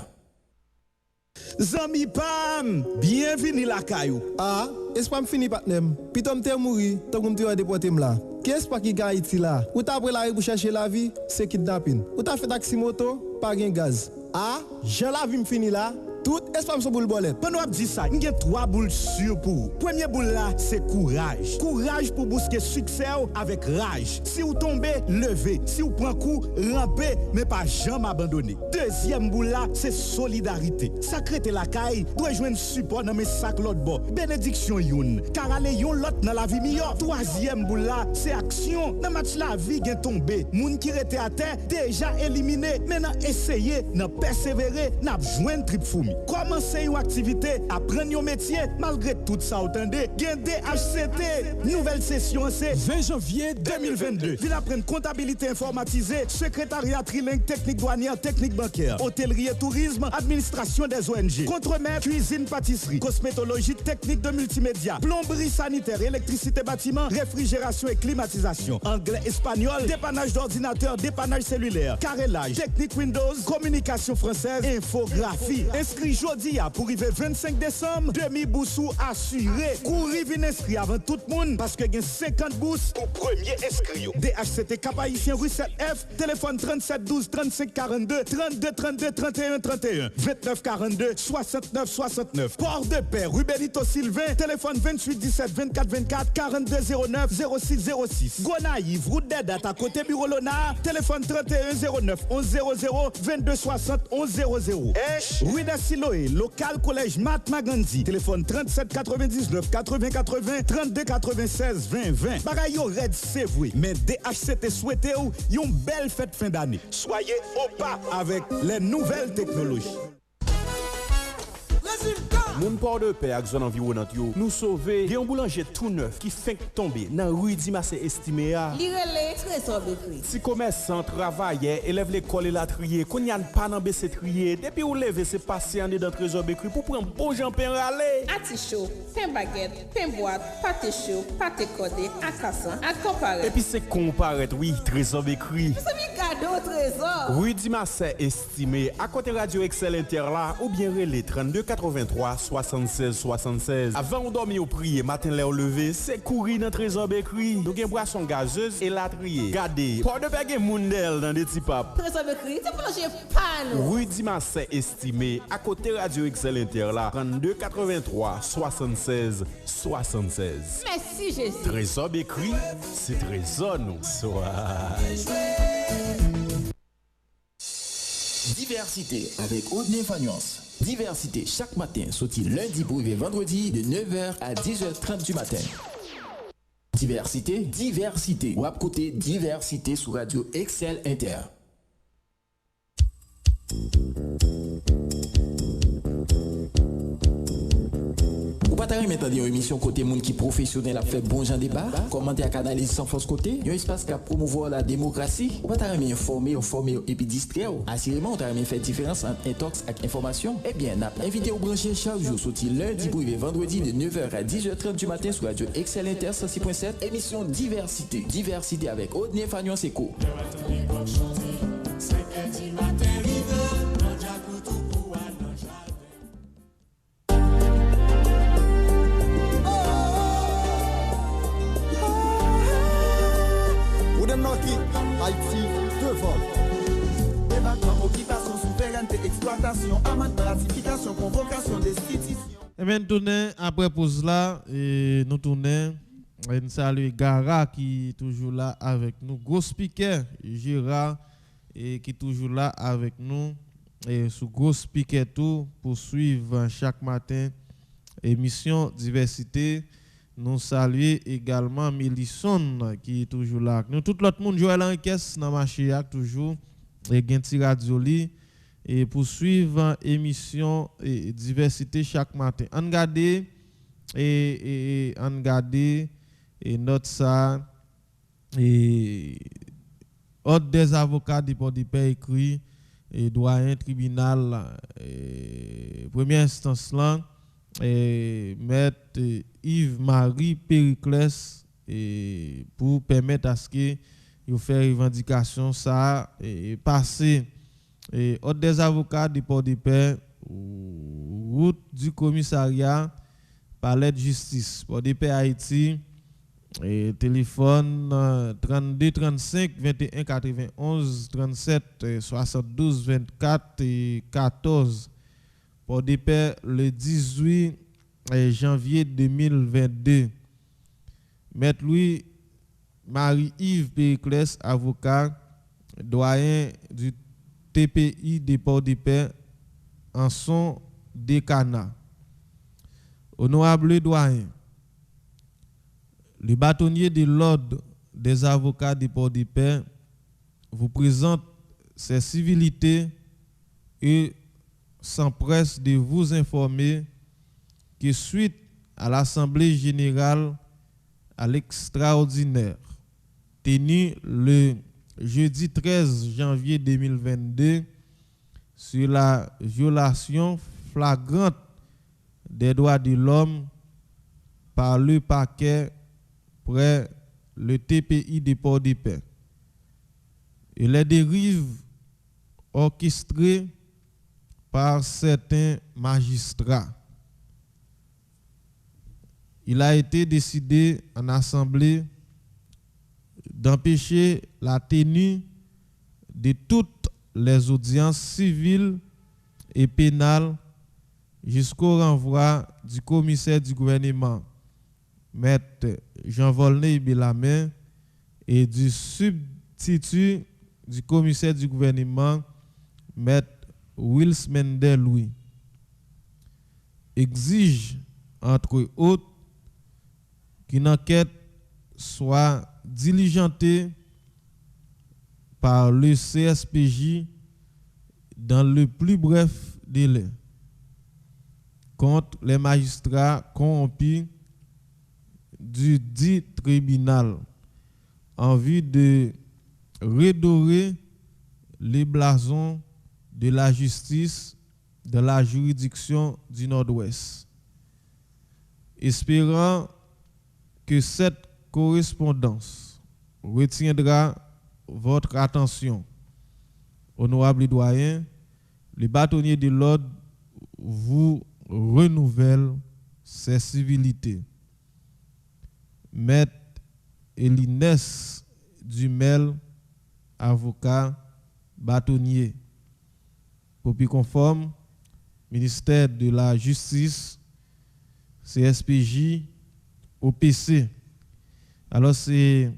Zami Pam, bienvenue la caillou. Ah, est-ce pas me fini patnem? Pitom te mouri, tant comme tu as déporté là. Qu'est-ce pas qui gagne ici là? Ou t'as après la rue pour chercher la vie, c'est kidnapping. Ou t'as fait taxi moto, pas gain gaz. Ah, je la vie me fini là. Tout espace sur boule bolette. Pendant que dit ça, il y a 3 boules sûres pour. Premier boule là, c'est courage. Courage pour busquer succès avec rage. Si vous tombez, levez. Si vous prenez coup, rampez, mais pas jamais abandonner. Deuxième boule là, c'est solidarité. Sacré la caille, doit joindre support dans mes sacs l'autre bord. Bénédiction youn. Car aller yon l'autre dans la vie meilleure. Troisième boule là, c'est action. Dans match la vie gen tombé. Moun qui rete à terre, déjà éliminé. Maintenant essayez, n'a persévérer, n'a joindre trip foumi. Commencez une activité, apprendre un métier, malgré tout ça, attendez, gain DHCT. Nouvelle session, c'est 20 janvier 2022. Vin apprendre comptabilité informatisée, secrétariat trilingue, technique douanière, technique bancaire, hôtellerie et tourisme, administration des ONG, contremaître, cuisine, pâtisserie, cosmétologie, technique de multimédia, plomberie sanitaire, électricité bâtiment, réfrigération et climatisation, anglais, espagnol, dépannage d'ordinateur, dépannage cellulaire, carrelage, technique Windows, communication française, infographie. Inscrit jeudi pour arriver 25 décembre, demi-boussou assuré. Courir vin inscrit avant tout le monde parce que y a 50 bourses pour premier inscrit. DHCT Cap Haïtien rue 7F, téléphone 37 12 35 42 32 32 31 31 29 42 69 69. Port de Paix, rue Benito Sylvain, téléphone 28 17 24 24 42 09 06 06. Gonaïve, route des dates à côté bureau Lona, téléphone 31 09 11 00 22 60 11 00. Rue des Siloé, local collège Mahatma Gandhi, téléphone 37 99 80 80 32 96 20 20. Bagaille red c'est vrai, mais DHCT souhaité ou une belle fête fin d'année. Soyez au pas avec les nouvelles technologies. Moun Port de Paix ak zone environnante yo, nous sauver, gen un boulanger tout neuf qui fait tomber dans rue Dimasse estimé a. Li rele trésor bekri. Si commerçant travaillait, élève l'école et la trier, qu'on y a pas dans baisser trier, depuis ou lever c'est passer en dedans trésor bekri pour prendre bon Jean pain râler. Ati chaud, pain baguette, pain boîte, pâté chaud, pâté codé, akassan, ak comparé. Et puis c'est comparet, oui, trésor bekri. C'est mi cadeau trésor. Rue Dimasse estimé à côté radio Excel Inter là ou bien relais 32 83 76 76. Avant on dormir au prier, matin l'air levé, c'est courir dans trésor bekri. Nous gen boisson gazeuse et la trier. Gardez, Port de Paix gen moundel dans des petits papes. Trésor bekri, c'est plancher pan. Rue Dimasse estimé à côté radio Excel Inter là 32 83 76 76. Merci Jésus. Trésor bekri, c'est trésor non soit. Diversité avec Audney Fagnance. Diversité chaque matin, sorti lundi pour vendredi de 9h à 10h30 du matin. Diversité. Ou à côté diversité sur Radio Excel Inter. Ou pas t'arrêter maintenant une émission côté monde qui professionnel a fait bon genre débat, commenter à canaliser sans force côté, un espace qui a promouvoir la démocratie. Ou pas t'arrêter informer et puis distraire. Assurément, on t'arrêter faire différence entre intox et information. Eh bien, n'a pas invité au brancher chaque jour sorti lundi pour vendredi de 9h à 10h30 du matin sur Radio Excel Inter 106.7, émission Diversité. Diversité avec Odné Fagnon Seco. Haïti devant. Développement, occupation, souveraineté, exploitation, amende, ratification, convocation, destitution. Et maintenant, après pause là, nous tournons. Nous saluons Gara qui est toujours là avec nous. Gros speaker, Gérard, qui est toujours là avec nous. Et sous gros speaker tout, pour suivre chaque matin émission Diversité. Nous saluons également Mélisson qui est toujours là. Nous tout l'autre monde Joël Encaisse dans marché toujours et Genti Radio li et poursuivre émission et Diversité chaque matin. On regarde et note ça et ordre des avocats du Port-de-Paix écrit et doyen tribunal première instance là et maître Yves-Marie Périclès et pour permettre à ce que vous fasse revendication ça et passer et ordre des avocats du Port-de-Paix route du commissariat palais de justice Port-de-Paix Haïti et téléphone 32 35 21 91 37 72 24 et 14 Port-de-Paix le 18 janvier 2022. Maître Louis Marie-Yves Périclès, avocat, doyen du TPI de Port-de-Paix en son décanat. Honorable doyen, le bâtonnier de l'ordre des avocats de Port-de-Paix vous présente ses civilités et s'empresse de vous informer que suite à l'Assemblée générale à l'extraordinaire tenue le jeudi 13 janvier 2022 sur la violation flagrante des droits de l'homme par le parquet près le TPI de Port-de-Paix et les dérives orchestrées par certains magistrats. Il a été décidé en assemblée d'empêcher la tenue de toutes les audiences civiles et pénales jusqu'au renvoi du commissaire du gouvernement, Maître Jean Volney Bellamé, et du substitut du commissaire du gouvernement, Maître Wills Mendel Louis, exige, entre autres, qu'une enquête soit diligentée par le CSPJ dans le plus bref délai contre les magistrats corrompus du dit tribunal en vue de redorer les blasons de la justice de la juridiction du Nord-Ouest. Espérant que cette correspondance retiendra votre attention, honorable doyen, les bâtonniers de l'ordre vous renouvellent ses civilités. Maître Elinès Dumel, avocat, bâtonnier. Copie conforme, ministère de la Justice, CSPJ, OPC. Alors, ces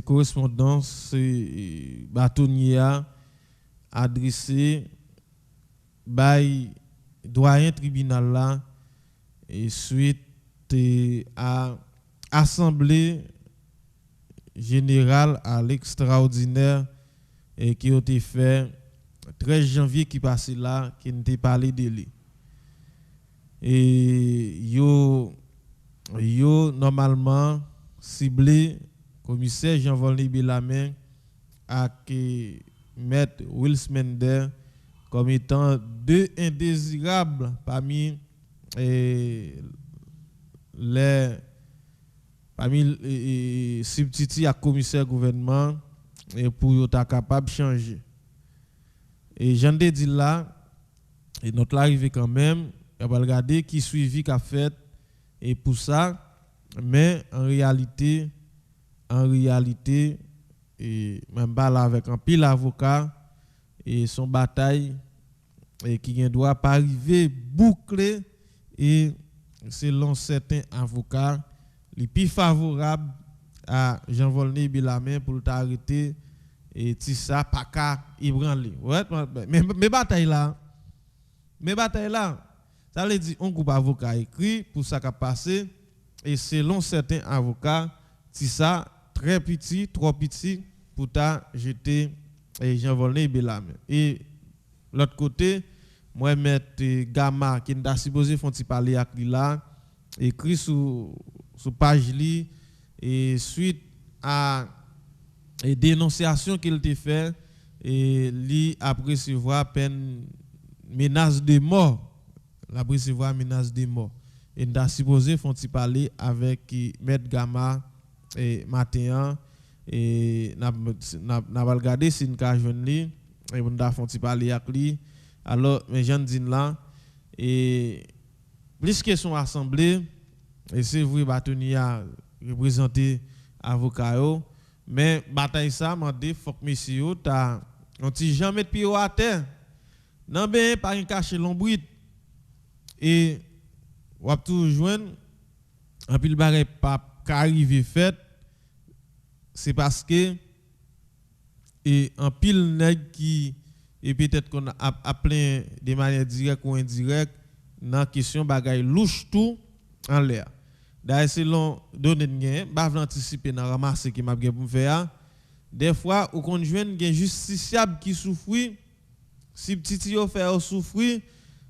correspondances, ces bâtonniers adressés par doyen tribunal là, et suite à assemblée générale à l'extraordinaire et qui a été fait 13 janvier qui passé là qui n'était parlé de lui. Et yo normalement ciblé commissaire Jean-Volney Bellarmin avec maître Will Smender comme étant deux indésirables parmi les substituts à commissaire gouvernement et pour être capable de changer. Et j'en ai dit là, et notre arrivée quand même, on va regarder qui suivi qu'a fait et pour ça, mais en réalité, et même pas là avec un pile avocat et son bataille et qui ne doit pas arriver bouclé et selon certains avocats les plus favorables à Jean-Volney Bellarmin pour t'arrêter et Tissa pas qu'à ébranler. Mais bataille là, ça veut dire un groupe avocat écrit pour ça qu'a passé et selon certains avocats Tissa très petit, trop petit pour ta jeter Jean-Volney Bellarmin. Et l'autre côté, moi mettre Gamma qui n'a supposé font parler avec lui là écrit sous page li et suite à et dénonciation qu'il a fait et lui a recevoir peine menace de mort, la recevoir menace de mort et n'a supposé font parler avec maître Gamma et matin et n'a regardé si une cas jeune li et on a font parler avec lui. Alors mes jeunes disent là et plus que son assemblée et c'est vrai Batoni a représenté avocat mais bataille ça m'a dit faut que monsieur ta on ti jamais de pied à terre non ben pas un cacher l'ombrit et ou a tout joindre en pile bagay pas arriver fait c'est parce que et en pile nèg qui et peut-être qu'on a appelé de manière directe ou indirecte dans question bagay louche tout en l'air. D'ailleurs selon données de gain, ba anticiper dans ramasser qui m'a pour faire des fois ou qu'on joine gen justiciable qui souffre si petit yo fait souffrir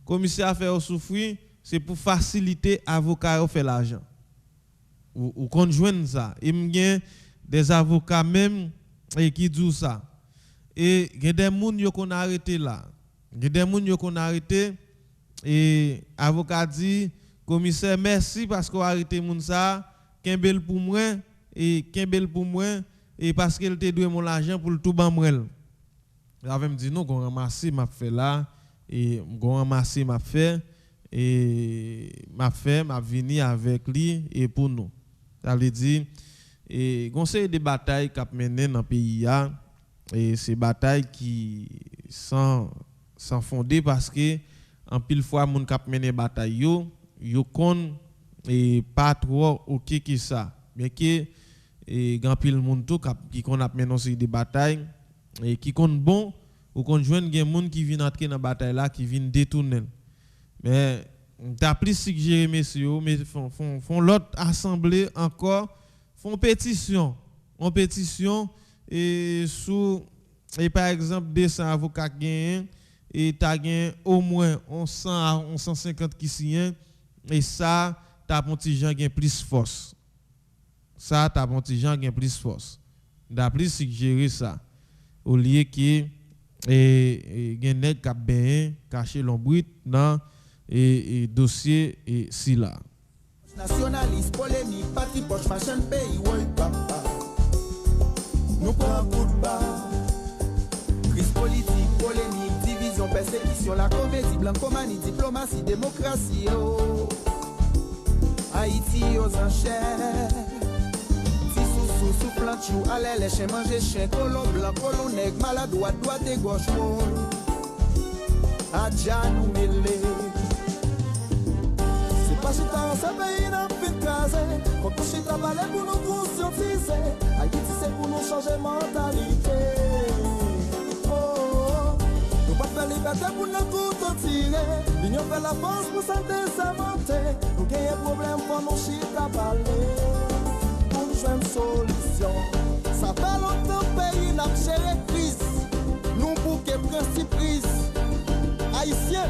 commissaire fait souffrir c'est pour faciliter avocat faire l'argent ou qu'on joine ça et m'gen des avocats même et qui disent ça. Et il y a des gens qu'on a arrêté là. Il y a des gens qu'on a arrêté et avocat dit commissaire merci parce qu'on a arrêté moun ça, kembel pour moi et parce qu'elle te doit mon argent pour le tout ban moi. J'avais me dit non qu'on ramasse m'a fait là et qu'on ramasse m'a fait et m'a venir avec lui et pour nous. Ça veut dire et conseil de bataille qu'a mené dans le pays et ces batailles qui sont fondées parce que en pile fois moun k'ap mené bataille yo kon et pas trop OK qui ça bien que et grand pile moun tout qui kon ap mené aussi des batailles et qui kon bon ou kon joine gen moun qui vinn entrer dans bataille là qui vinn détourner mais t'as plus suggéré messieurs mais font l'autre assemblée encore font pétition et sous et par exemple 200 avocats gagnent et tu as au moins 100 à 150 qui signent et ça tu as un petit gens gain plus force d'après suggérer ça au lieu que et gain nèg cap ben cacher l'ombrit dans et dossier et si là nationaliste polémique parti poche machin pays ouais papa nous prend coup de barre crise politique polémique division persécution la comédie blancomanie diplomatie démocratie oh. Haïti aux enchères sous planchou allez les chiens manger chien colon blanc colon nègre maladroit droite et gauche oh. Adja nous mêler pas si t'as ce pays n'a plus casé, quand tout chie travailler pour nous conscientiser, Haïti c'est pour nous changer mentalité. Oh, nous pas faire liberté pour nous couteaux tirer, l'union fait la force pour santé s'inventer, nous gagnons problème pour nous chie parler. gérer crise, nous bouquet principe prise. Haïtien,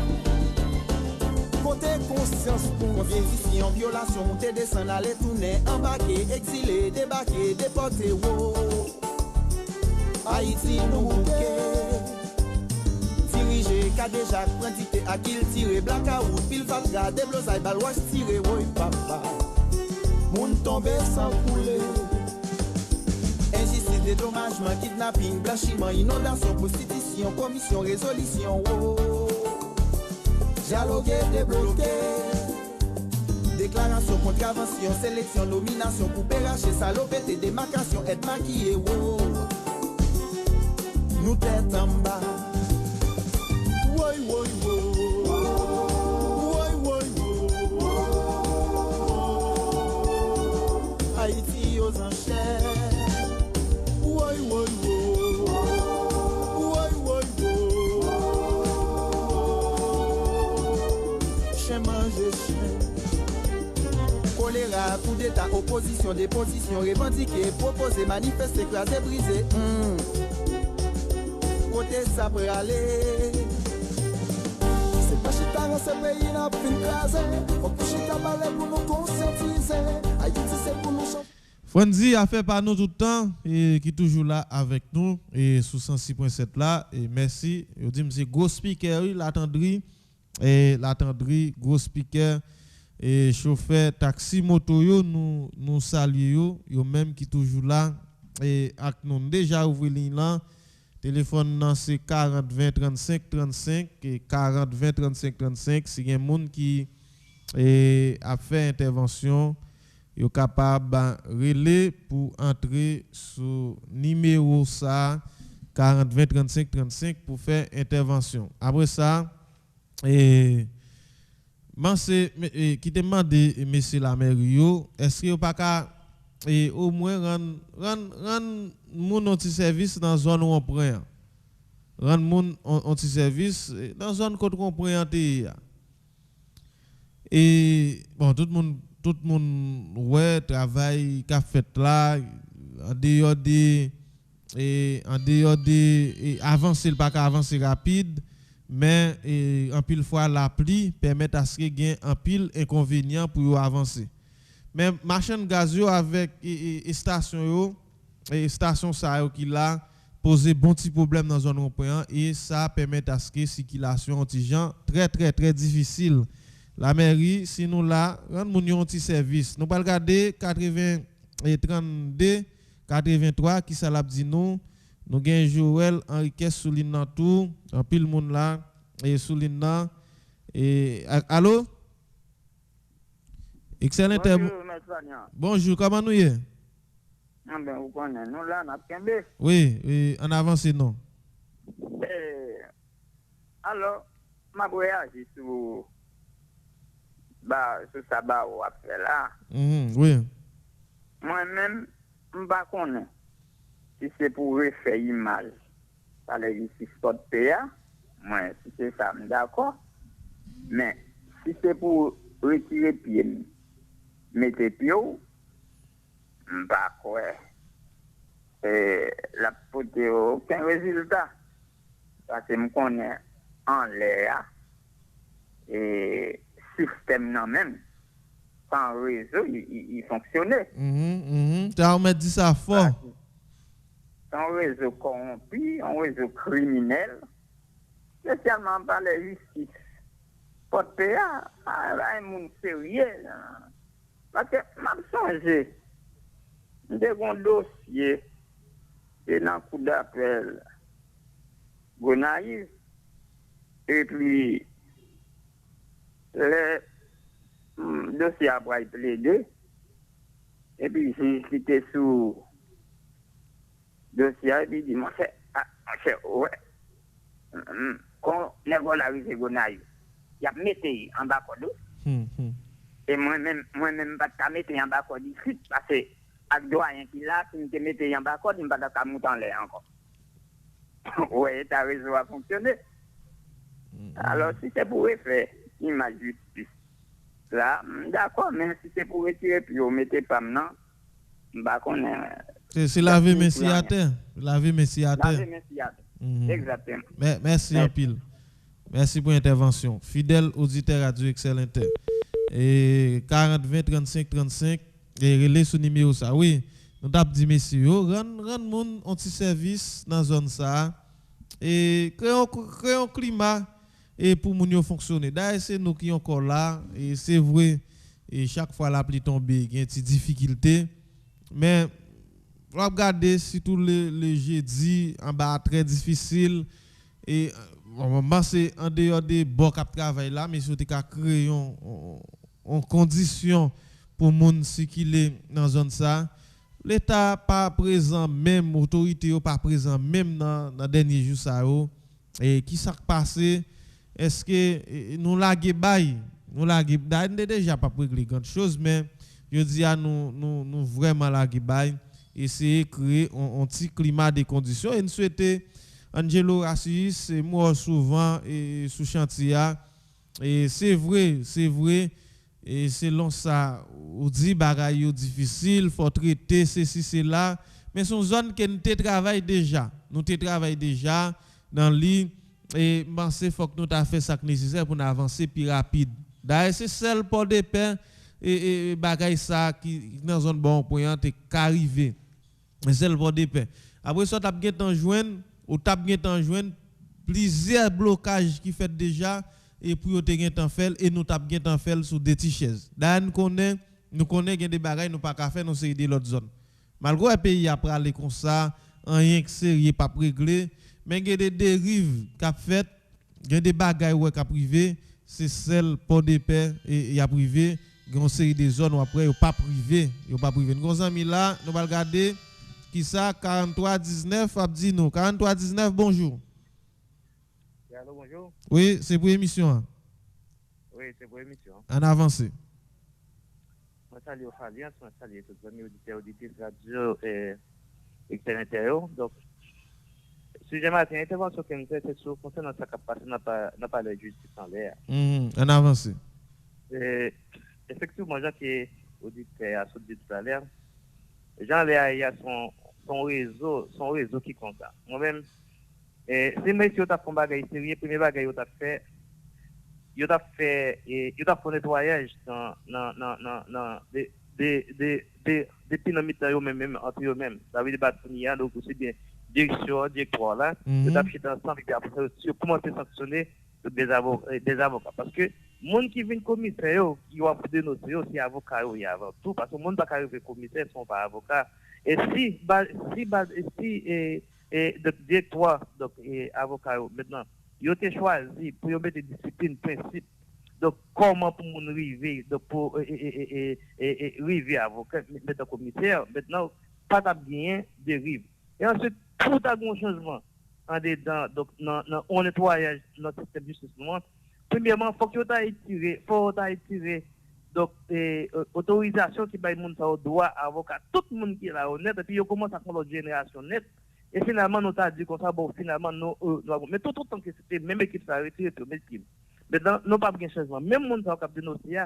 côté conscience pour compétition, violation, monter, descendre, aller tourner, embarquer, exilé, débarquer, déporter, wow. Haïti nous bouquet. Dirigé, qu'a déjà prendité à qu'il tire, blackout, pile fatra, déblosaille, balouage tiré, oui papa. Moun tombé sans couler. Injustice, dédommagement, kidnapping, blanchiment, inondation, prostitution, commission, résolution, oh. Dialoguer, débloquer. Déclaration, contravention, sélection, nomination, couper, racher, salopette, démarcation, être maquillé, oh. Nous tête en bas. Woy, woy, woy. Woy, woy, woy. Haïti aux enchères. Woy, woy, woy. Woy, woy, woy. Chien mange chien. Choléra, coup d'état, opposition, déposition, revendiquer, proposer, manifester, écraser, briser. Côté ça peut aller. C'est pas chita dans ce pays n'a plus crasé. Faut que chita parler pour nous conscientiser. Haïti c'est pour nous chanter. Fonzi a fait par nous tout le temps et qui est toujours là avec nous et sous 106.7 là et merci. Je dis c'est gros speaker l'attendri et l'attendri gros speaker et chauffeur taxi moto yo nous saluons yo même qui toujours là et avec nous déjà ouvrir ligne là. Téléphone c'est 40 20 35 35 et 40 20 35 35 si y a un monde qui a fait intervention yo capable relais pour entrer sur numéro ça 40 20 35 35 pour faire intervention. Après ça qui demande monsieur la maire est-ce que pas qu'à et au moins rendre mon anti-service dans zone où on prend rendre mon anti-service dans zone qu'on prend et bon tout le monde ouais travail qu'a fait là en dehors de avancer pas avancer rapide mais en pile fois l'appli permet à ce qu'il y ait un pile inconvénient pour avancer. Mais machine gaz yo avec station ça qui là poser bon petit problème dans zone rond-point et ça permet à ce que circulation antigen très difficile. La mairie si nous là rend moun yon petit service. Nous pas regarder 80 et 32 83 qui ça l'a dit nous gain Joël Henriquez souligne dans tout en pile monde là et souligne là et allô. Excellent. Bonjour, comment nous y est? Ben, vous connaissez, nous là, on a Kembe. Oui, en avance, non. Alors, ma voyage sur ça, ou après là. Oui. Moi-même, je ne sais pas si c'est pour refaire image. Par les ici, sport PA, moi, si c'est ça, d'accord. Mais si c'est pour retirer pied, mettez pied, bah quoi. La pote aucun résultat. Parce que je connais en l'air et système non même. Sans réseau, il fonctionnait. Tu as dit ça fort. Un réseau corrompu, un réseau criminel, spécialement par la justice. Porte PA, un monde sérieux. Parce que m'a changé de un dossier et dans le coup d'appel Gonaïve et puis le dossier a été plaidé et puis j'étais sous dossier et puis dit mon cher ouais quand les gars arrivent Gonaïve il y a mis en bas de et moi-même, pas de mettre en bas de suite parce que avec doyen qui là, si je mettais en bas de je ne vais pas monter en l'air encore. Oui, ta réseau a fonctionné. Alors, si c'est pour faire image justice, là, d'accord, mais si c'est pour retirer, puis vous mettez pas maintenant, bah, qu'on est C'est laver messie à terre. Laver messie à terre. Laver messie à terre. Exactement. Merci en pile. Merci pour l'intervention. Fidèle auditeur Radio Excellent. Et 40 20 35 35 et relais sous numéro ça. Oui, nous avons dit messieurs, rend monde un petit service dans zone ça et créer un climat et pour moun fonctionner. D'ailleurs, c'est nous qui encore là et c'est vrai et chaque fois la pluie tombe, il y a une petite difficulté mais regardez si tous les jeudis en bas très difficile et c'est en dehors des bons cap travail là mais surtout qu'à créer en condition pour moun circuler dans zone ça l'état pas présent même autorité pas présent même dans dernier jour ça et qui s'est passé est-ce que nous laguer bail nous laguer déjà pas régler grand chose mais je dis à nous vraiment laguer bail essayer créer un petit climat de conditions et nous souhaiter Angelo Rassis et moi souvent et sous chantier et c'est vrai et selon ça on dit bagaille difficile faut traiter ceci c'est là mais son zone que nous travaille déjà dans l'île et penser faut que nous t'a fait ça nécessaire pour avancer plus rapide d'ailleurs c'est seul pour des pains et bagaille ça qui dans zone bon point t'est arrivé mais seul pour des pains après ça t'as bien t'en joindre ou t'as bien t'en joindre plusieurs blocages qui fait déjà et pour te gen temps faire et nous t'a bien temps faire sur des petites chaises d'ailleurs nous connaît des bagailles nous pas qu'à faire nous c'est de l'autre zone malgré le pays a parlé comme ça rien que sérieux pas réglé mais il y a des dérives qu'a fait il y a des bagailles ouais qu'a privé c'est celle pour des paix et il y a privé une série de zones où après pas privé nous amis là nous va regarder qui ça 43 19 a dit nous 43 19 bonjour. Allô, bonjour. Oui, c'est pour émission. Hein? Oui, c'est pour émission. En avancé. Je salue Fabien, je salue tous les amis auditeurs, auditrices, radio et Excellent. Donc, sujet matin, intervention que nous faisons, c'est sur concernant ce qui passe, n'a pas de justice en l'air. En avancé. Effectivement, Jean qui est auditeur à dit tout à l'heure, Jean Léa, il y a son réseau qui compte. Moi-même, si monsieur t'a fait un bagage sérieux, premier bagage il t'a fait un nettoyage dans des pyramides même entre eux-mêmes. Ça veut dire que donc aussi bien directoire là, il t'a fait ensemble et après comment te sanctionner des avocats parce que monde qui vient commissaire qui va dénoncer aussi avocat il avant tout parce que monde pas arriver commissaire sont pas avocats et si le directoire donc avocat maintenant ils ont choisi pour mettre des disciplines principes donc comment pour mon arriver donc pour arriver avocat mettre commissaire maintenant pas de bien dérive et ensuite tout a un changement en dedans donc on nettoyage notre système de justice premièrement faut que tu aies tiré donc autorisation qui baille monde ça au droit avocat tout le monde qui est là honnête et puis on commence à faire l'autre génération net et finalement nous t'a dit comme ça bon finalement nous mais tout le temps que c'était même équipe ça retiré tout même équipe maintenant nous pas bien changement même monde ça cap dénoncer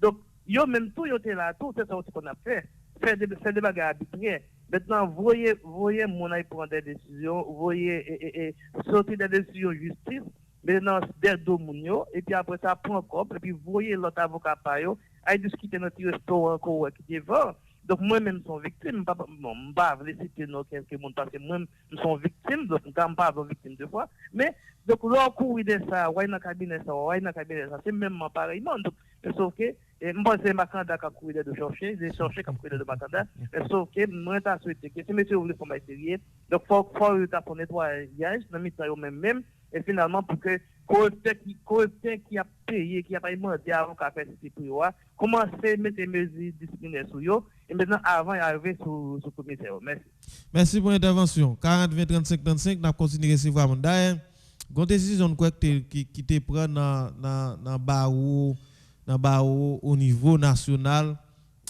donc yo même tout yo était là tout c'est ça qu'on a fait faire des bagages arbitraires maintenant voyez mon aille prendre des décisions voyez sortir des décisions justice maintenant des domunio et puis après ça prend corps et puis voyez l'autre avocat par yo à discuter notre restaurant encore qui devant donc moi-même sont victime pas citer non quelques monde parce que moi-même sont victime donc quand pas victime de fois mais donc leur courir de ça ouais dans cabinet ça c'est même pareillement donc sauf que moi c'est ma candidat qui courir de chercher qui courir de ma candidat sauf que moi t'as souhaité que si monsieur voulait faire sérieux donc faut pour nettoyage dans mi-temps même et finalement pour que côté qui a payé qui a pas demandé avant qu'a fait ce pour commencer mettre des mesures disciplinaires sur eux et maintenant avant d'arriver sur commissaire. Merci pour l'intervention. 40 20 35 35 n'a continué à recevoir mon d'ailleurs une décision quoi qui te prend dans barreau au niveau national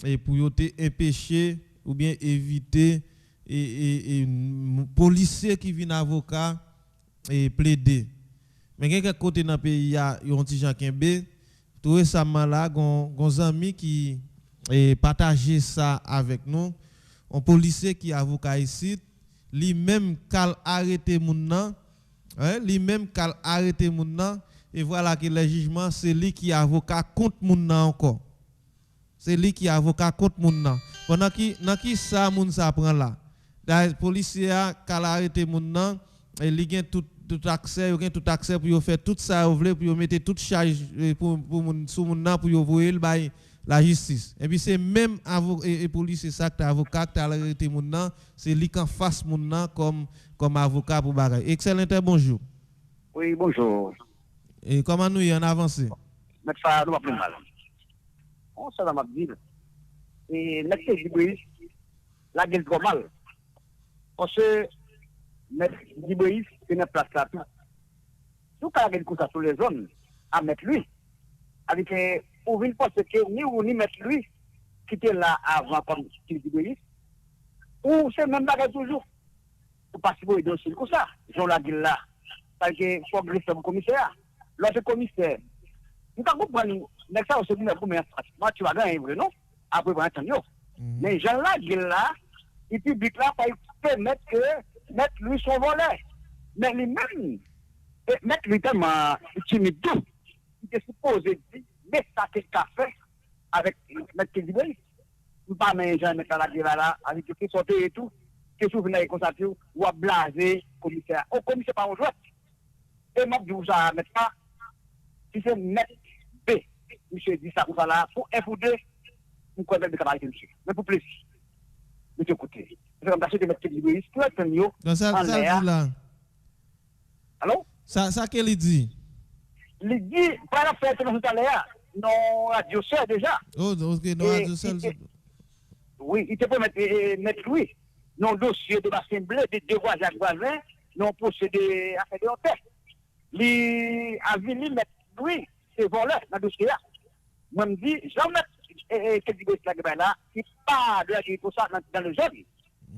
et pour te empêcher ou bien éviter et policiers qui viennent avocat et plaider. Mais quelqu'un côté dans le pays, il y a un petit Jean Kembe. Tout récemment là, des amis qui partagé ça avec nous. un policier qui est avocat ici, lui-même qu'al arrêté moun nan, lui-même qu'al arrêté moun nan, et voilà que le jugement c'est lui qui est avocat contre moun nan encore. C'est lui qui est avocat contre moun nan. Pendant qui ça moun ça prend là. Le policier qu'al arrêté moun nan, et il gagne tout accès, il gagne tout accès pour faire tout ça vous voulez pour mettre toute charge pour moun sous moun nan pour voyer le bail la justice. Et puis c'est même et policier ça que avocat qui a arrêté moun nan, c'est lui qui en face moun nan comme avocat pour bagay. Excellent bonjour. Oui, bonjour. Et comment nous y en avancé? Mettre ça nous va plus mal. On ça m'a dit. Et mettre Djibril la gueule trop mal. Parce que mettre Djibril c'est une place là tout. Tout cas gueule comme ça sur les zones à mettre lui. Avec pour venir parce que ni mettre lui qui était là avant comme Djibril ou c'est même bagarre toujours. Pour participer au dossier comme ça. Jean la gueule là. Parce que faut greffer au commissaire. L'autre commissaire, nous avons compris, mais ça aussi, moi, tu vas gagner, non? Après, on va attendre. Mais Jean là, et public là, pas permettre que mettre lui son volet. Mais lui-même, mettre lui tellement timide, il est supposé dire, mais ça, qu'est-ce qu'il a fait avec mettre Kézibé? Nous pas mais Jean mettre la gueule là, avec qui sortait et tout, qui s'ouvre dans les constatés, ou à blaser, commissaire. Au commissaire, pas en jouet. Et moi, je vous ai mettre ça. Si c'est mettre B, monsieur dit ça ou ça là, pour un ou deux, vous connaissez le travail de monsieur. Mais pour plaisir, monsieur écoutez. C'est comme d'acheter de mettre Kézibé, tout est mieux. Donc ça dit là. Allô? Ça qu'elle dit? Il dit, pas la fête dans tout à l'heure. Non, radio seul déjà. Oh, ok, non, radio seul. Oui, il te peut mettre lui. Non, dossier de l'assemblée, de voisins, non, procédé à faire de l'hôtel. Il a venu mettre lui, c'est voleur dans le dossier. Moi, je me dis, jamais Kézibé là, il pas de la pour ça dans le jeune.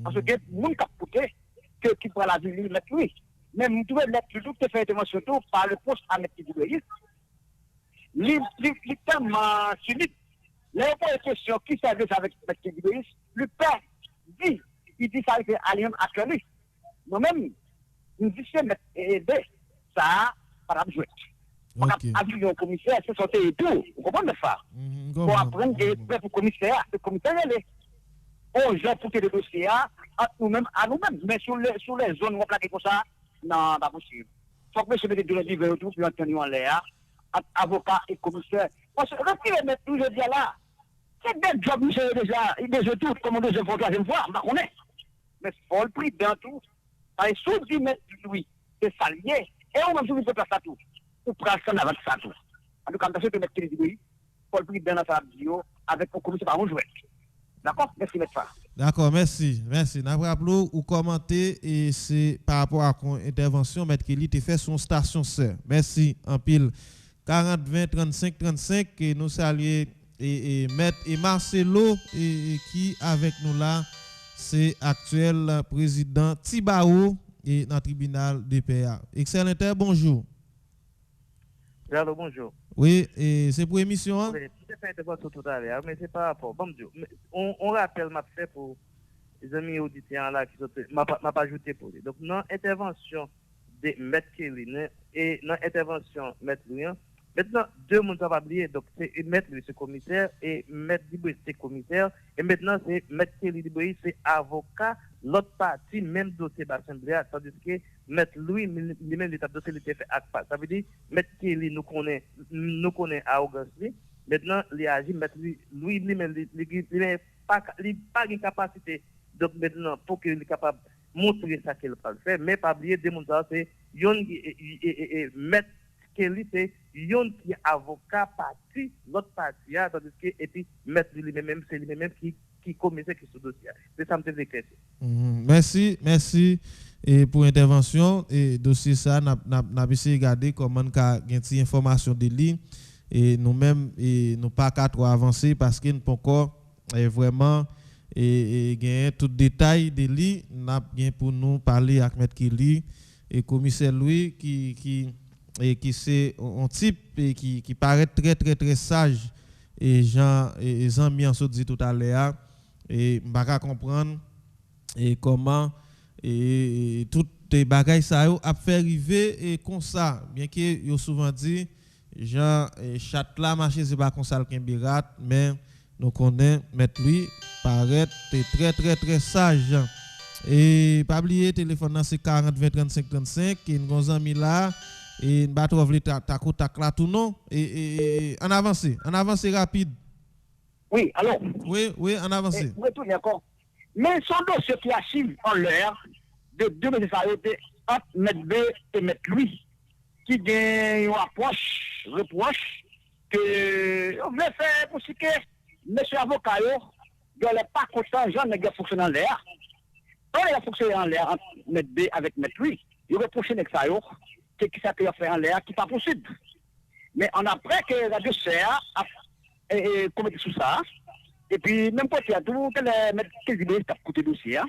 Parce que mon capoté, qui prend la ville, mettre lui. Mais vous pouvez mettre toujours que fait intervention par le poste à mettre Kézibé. Il est tellement cynique. Là, il y a une question qui s'adresse avec Kézibé. Le père dit, il dit ça avec Allium à lui. Moi-même, je dis c'est mettre aider. Ça, par exemple, avec le commissaire, c'est sorti et tout. Vous comprenez ça? Pour apprendre et pour le commissaire est là. On gère pour que le dossier à nous-mêmes, mais sur les zones où on plaque comme ça, non, pas possible. Il faut que monsieur mette deux livres et tout, puis on tient en l'air, avocat et commissaire. Parce que retirez mettre tout, je dis là, c'est des jobs, monsieur, déjà, il déjà tout, comme on deuxième fois, troisième fois, on est. Mais il faut le prix dans tout. Et sous dit mettre lui, c'est salier. Et on même si vous faites ça tout, vous prenez ça avec ça tout. En tout cas, on peut mettre Kézibé, pour le prix dans la vidéo, avec le commissaire par un jouet. D'accord? Merci, M. D'accord, merci. Nous rappelons ou commenter et c'est par rapport à l'intervention, M. Kelly te fait son station sœur. Merci, en pile. 40 20 35 35 et nous saluons et Maître et Marcelo qui avec nous là, c'est actuel président Tibao et dans le tribunal de PA. Excellent, bonjour. Allô, bonjour. Oui, et c'est pour émission. Hein? Oui, c'est fait tout à l'heure, mais c'est par rapport. Bon Dieu, on rappelle m'a fait pour les amis auditeurs là qui sont m'a pas ajouté pour lui. Donc dans intervention de Maître Kelly et dans intervention Maître Louis. Maintenant deux mondes va oublier donc c'est Maître Louis c'est commissaire et Maître Djibril c'est commissaire et maintenant c'est Maître Kelly Djibril c'est avocat l'autre partie même dossier d'assemblée tandis que Maître Louis lui-même l'état dossier il était fait acte. Ça veut dire Maître Kelly nous connaît à Auguste maintenant il agit Maître Louis lui-même il pas de capacité donc maintenant pour qu'il est capable montrer ça qu'il peut faire mais pas oublier démontrer c'est Maître Kelly c'est yon qui est avocat parti l'autre partie tandis que et puis Maître lui-même c'est lui-même qui commissaire qui ce dossier c'est ça me fait clair. Merci et pour intervention et dossier ça n'a essayé regarder comment ka gen ti information de lui et nous-mêmes et nous pas qu'à trop avancer parce que nous pas encore vraiment et gain tout détail de lui n'a bien pour nous parler avec Maître Kelly et commissaire Louis qui c'est un type et qui paraît très sage et Jean mis en dit tout à l'heure et m'pa comprendre et comment et toutes les bagages ça a fait arriver et comme ça, bien que yo souvent dit Jean chat là marché c'est pas comme ça le Kimbirat, mais nous connaissons mettre lui paraît très sage. Et pas oublier téléphone c'est 40 20 35 35 qui nous ami là et pas trouver ta contact là tout non et en avance rapide. Oui, alors. Oui, en avance. Oui, tout d'accord. Mais son dossier qui archive en l'air de deux messages entre M. B et M. Louis qui gagne une reproche que on veut faire pour ce que M. avocat ne n'est pas content, Jean n'a pas fonctionné en l'air. Quand il a fonctionné en l'air entre M. B avec M. Louis, il reproche que ça qui ça peut faire en l'air qui n'est pas possible. Mais on après que Radio CA a commettre sous ça, et puis même quand il y a tout, que les M. Kézibé qui a coûté le dossier,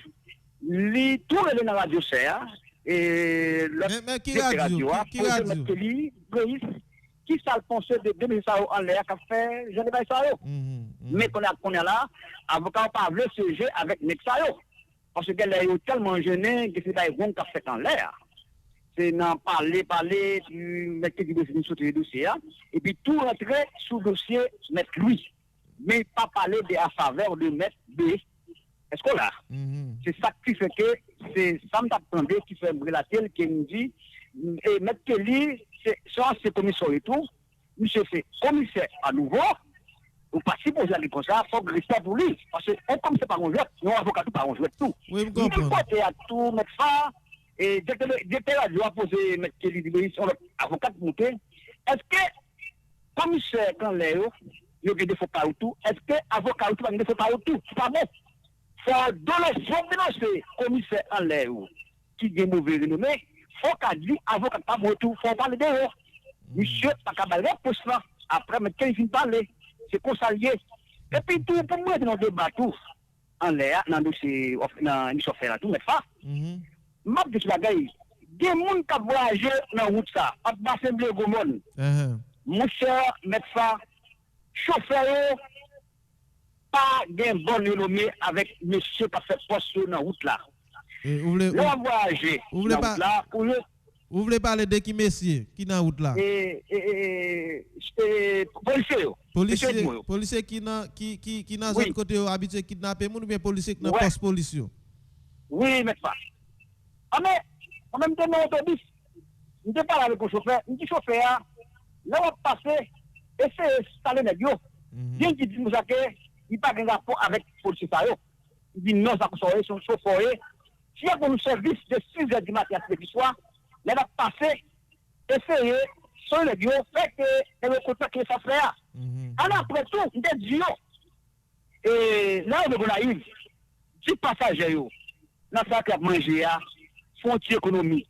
il tourne dans la Radio CA, et mais qui radio qui ça le conseil de 2000 en l'air qu'a fait je ne sais pas ça mais qu'on est là avocat pas veut se jeu avec Nexayo parce qu'elle est tellement gênée que c'est pas bon qu'a fait en l'air c'est n'en parler du mec qui veut sur le dossier et puis tout rentrer sous dossier mettre lui mais pas parler de à faveur de mettre B. Est-ce qu'on l'a? C'est ça qui fait que c'est Sam Tapandé qui fait relater qui nous dit et M. Kelly c'est commissaire et tout monsieur c'est commissaire à nouveau ou pas si poser la comme ça faut rester pour lui parce que comme c'est pas un jeu nous avocat tout pas un jeu tout oui me comprends à tout mettre ça et dès que la doit poser M. Kelly dit sur avocat monter est-ce que commissaire quand Léo il y a des défauts pas tout est-ce que avocat tout pas des défauts pas tout c'est pas bon faut dénoncer commissaire en l'air qui est mauvais renommé, faut qu'à dire avocat pas bon tout, faut parler dehors. Monsieur, pas qu'à parler pour ça. Après, mais quand il finit parler, c'est qu'on s'allie. Et puis tout, pour moi, dans le débat tout, en l'air, dans le dossier, dans l'émission faire tout, mais ça, m'a dit ce bagaille, des gens qui voyagent dans la route ça, à l'Assemblée Gomon, mon cher médecin, chauffeur, pas d'un bon renommé avec monsieur qui a fait poste dans la route là. Vous voulez parler de qui messieurs qui dans la route là? Policier qui dans zone côté habitué kidnapper moun ou bien policier qui dans poste police? Oui, mais pas. Ah mais en même temps dans l'autobus, on te parle avec le chauffeur, on dit chauffeur là on va passer et c'est installer nèg yo. Bien qui dit nous ça que il pas de rapport avec le policier. Il dit non, ça peut son chauffeur. Si il y a un service de 6h du matin à ce soir, il va passer, essayer, sur le bio, fait que le contact que ça fait. Alors après tout, il est dit, et là où on arrive, 10 passagers, dans ça qui a mangé, font économie.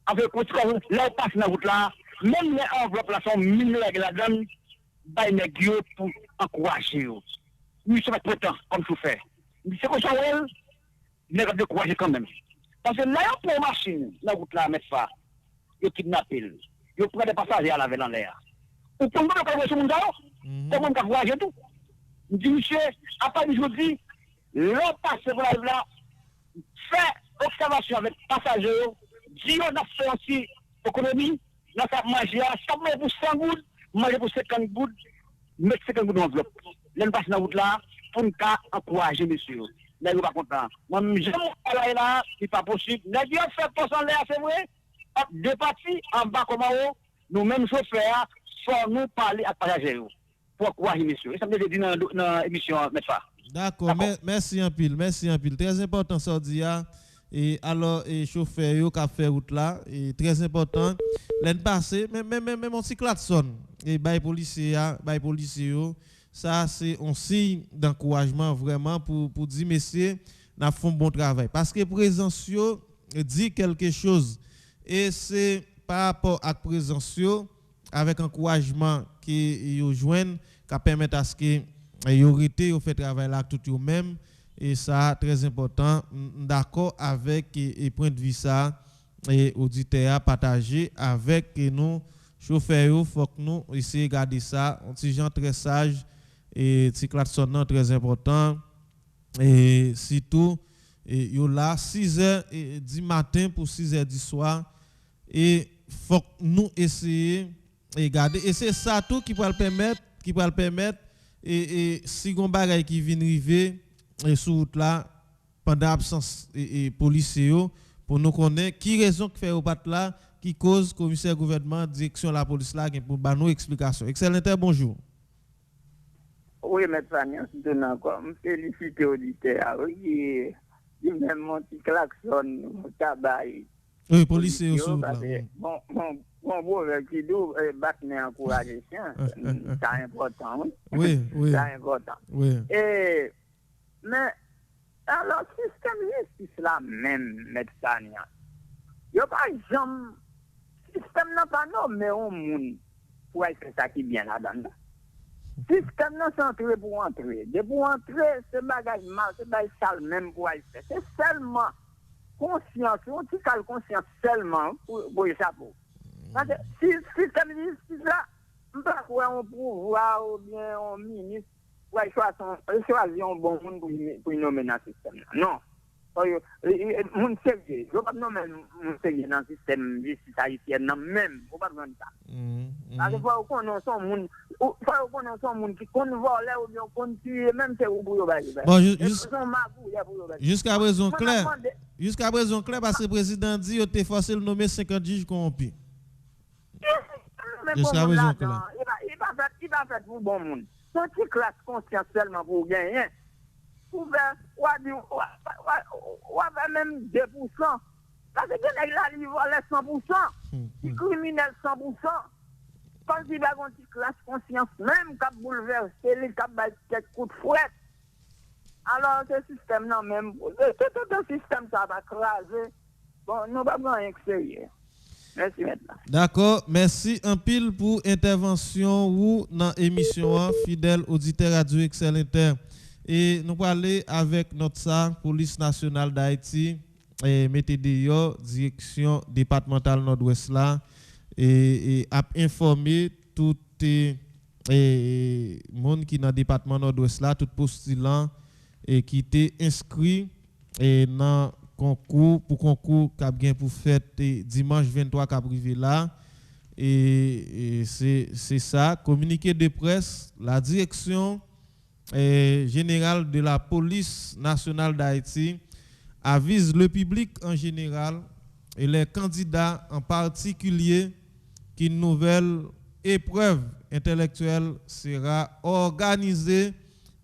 Avec là on passe dans la route là, même les enveloppes là sont 1000 règles là-dedans, bah il pour encourager. Nous sommes contents comme chauffeur. C'est comme ça, il est de courager quand même. Parce que là, il y a une machine, la route là, mettre ça, il kidnappe, il prend des passagers à la veille en l'air. Ou comment on peut voir ce monde-là? Comment on peut courager tout? Je dis, monsieur, à part aujourd'hui, l'on passe pour la là, fait observation avec passagers, dit on a fait aussi économie, on a mangé, ça mange pour 100 gouttes, manger pour 50 gouttes, mettre 50 gouttes dans l'enveloppe. L'on passe dans la route là, pour nous encourager, monsieur. Là, il pas content. Moi, j'aime là, c'est pas possible. Nous avons fait pour ça, c'est vrai. Deux parties, en bas comme en haut, nous-mêmes chauffeurs, soit nous parler à passagers. Pour encourager, monsieur. Et ça me dit dans l'émission, mais ça. D'accord, merci un pile. Très important, ça dit. Et alors, chauffeur qui a fait route là, et très important. L'année passée, même on cyclade sonne. Et les policiers, ça c'est un signe d'encouragement vraiment pour dire messieurs, nous fait un bon travail. Parce que présence dit quelque chose. Et c'est par rapport à la présence avec encouragement qui yo joignent, qui permet à ce que yo fait travail là tout yo même. Et ça très important, d'accord avec et point de vue ça et auditeurs partager avec nous chauffeurs, faut que nous essayer garder ça, un petit gens très sage et petit klaxon très important et surtout yo là 6h du matin pour 6h du soir et faut nous essayer et garder et c'est ça tout qui peut le permettre et si gon bagay qui vient river sur route là pendant absence et policiers pour nous connaître qui raison qui fait au pat là qui cause commissaire gouvernement direction la police là pour ba nous explication. Excellent, bonjour. Oui, mais Fania, c'est un encore féliciter auditeur. Oui, il même mon petit klaxon tabac. Oui, policier aussi. Bon, qui doit battre encourager ça, c'est important. Oui. C'est important. Oui. Mais alors système justice là même médecin. Yo pas jamais système n'a pas nommé un monde pour faire ça qui bien là-dedans. Système n'a centré pour entrer. De pour entrer, c'est bagage mal, c'est bagage sale même pour aller faire. C'est seulement conscience, on dit qu'elle conscience seulement pour échapper. Parce que si système justice là, on peut avoir un pouvoir ou bien un ministre pour choisir un bon monde pour nommer dans le système. Non. Mon sérieux, je ne vais pas nommer mon sérieux dans le système justice haïtien, non même, je ne vais pas prendre ça. Parce qu'il faut qu'on ait son monde qui compte voler ou bien compte tuer, même si vous pouvez pas. Jusqu'à présent clair, parce que le président dit qu'il a forcé de nommer 50 juges corrompus. Jusqu'à présent clair. Il va faire pour bon monde. Son petit classe conscience seulement pour gagner. Pour faire, ou même 2%. Parce que là, il vole 100%. Il criminel 100%. Quand il va avoir une petite classe conscience même, qui a bouleversé, qui a battu quelques coups de fouet. Alors, ce système-là même, tout le système, ça va craser. Bon, nous ne pouvons rien sérieux. Merci maintenant. D'accord, merci un pile pour intervention ou dans l'émission fidèle auditeur Radio Excel Inter. Et nous allons aller avec notre SAR, Police nationale d'Haïti, et METEDEO, direction départementale Nord-Ouest là, et a informé tout le monde qui est dans le département Nord-Ouest là, tout postulant et qui était inscrit dans concours qu'a bien pour fête dimanche 23 qu'a privé là et c'est ça communiqué de presse la direction générale de la police nationale d'Haïti avise le public en général et les candidats en particulier qu'une nouvelle épreuve intellectuelle sera organisée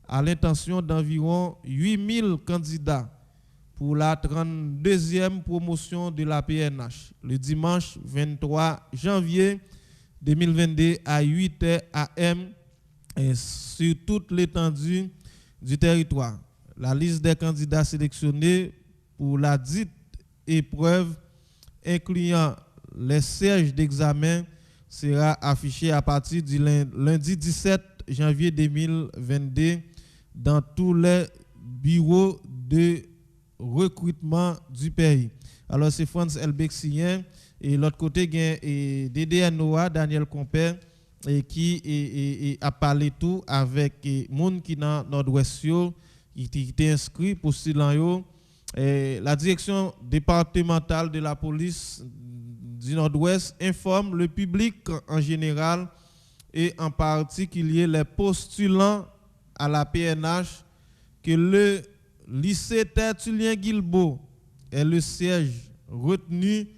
à l'intention d'environ 8000 candidats pour la 32e promotion de la PNH, le dimanche 23 janvier 2022 à 8h AM sur toute l'étendue du territoire. La liste des candidats sélectionnés pour la dite épreuve, incluant les sièges d'examen, sera affichée à partir du lundi 17 janvier 2022 dans tous les bureaux de recrutement du pays. Alors c'est France Elbexien et l'autre côté il y a DDNOA Daniel Compère qui a parlé tout avec les gens qui dans Nord-Ouest qui étaient inscrits pour postulant. La direction départementale de la police du Nord-Ouest informe le public en général et en particulier les postulants à la PNH que le lycée Tertullien Guilbeault est le siège retenu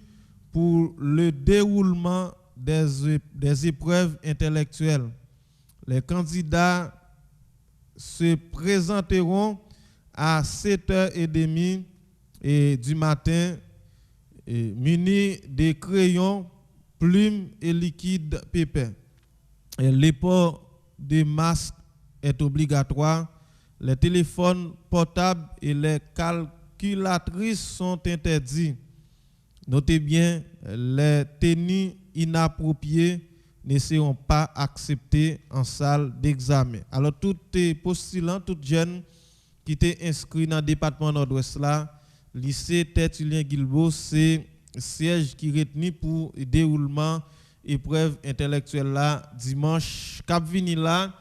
pour le déroulement des épreuves intellectuelles. Les candidats se présenteront à 7h30 du matin munis de crayons, plumes et liquide pépin. Le port de masque est obligatoire. Les téléphones portables et les calculatrices sont interdits. Notez bien, les tenues inappropriées ne seront pas acceptées en salle d'examen. Alors, tout les postulants, tout jeunes qui étaient inscrits dans le département Nord-Ouest là, lycée Tertullien Guilbeault, c'est siège qui est retenu pour le déroulement épreuve intellectuelle là dimanche cap vini là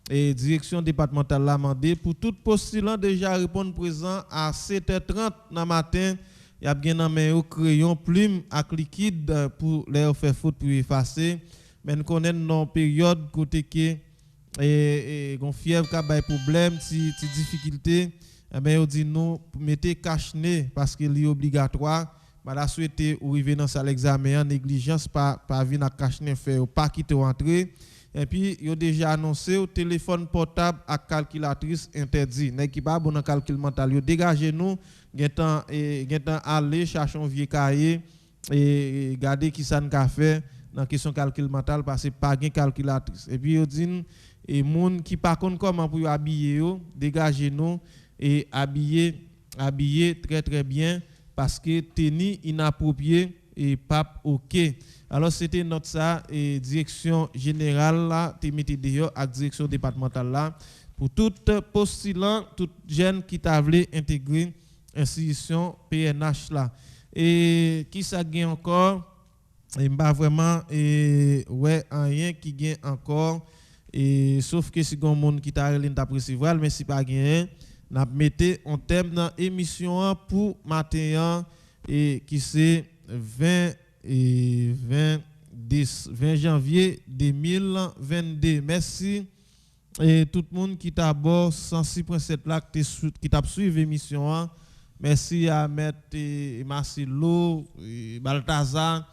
et direction départementale l'a mandé pour tout postulant déjà répondre présent à 7h30 dans matin. Il y a bien un main au crayon, plume avec liquide pour les faire faute pour effacer. Mais nous connaissons nos périodes côté que et gon fièvre ka bay problème, ti difficulté. Ben on dit nous mettez cache-nez parce que c'est obligatoire. M'a souhaité ou arriver dans salle examen en négligence pas venir à cache-nez faire pas quitter entrer. Et puis yo déjà annoncé au téléphone portable à calculatrice interdit. Nèg qui pas bon dans calcul mental yo dégagez nous getan aller chercher un vieux cahier et garder qui ça n'a fait dans question calcul mental parce que pas gain calculatrice. Et puis yo dit et moun qui pas connait comment pour habiller yo dégagez nous et habiller très très bien parce que tenue inapproprié et pas OK. Alors c'était notre ça et direction générale là te mettez dehors avec direction départementale là pour tout postulant tout jeune qui t'a voulu intégrer institution PNH là. Et qui ça gagne encore et pas vraiment et ouais rien qui gagne encore et sauf que si gon monde qui t'a relé t'a recevoir mais si pas gagne n'a mettez on thème dans émission pour matin et qui c'est 20 janvier 2022. Merci et tout le monde qui t'a bord 106.7 là qui t'a suivi émission. Merci à Maître Marcelo, Balthazar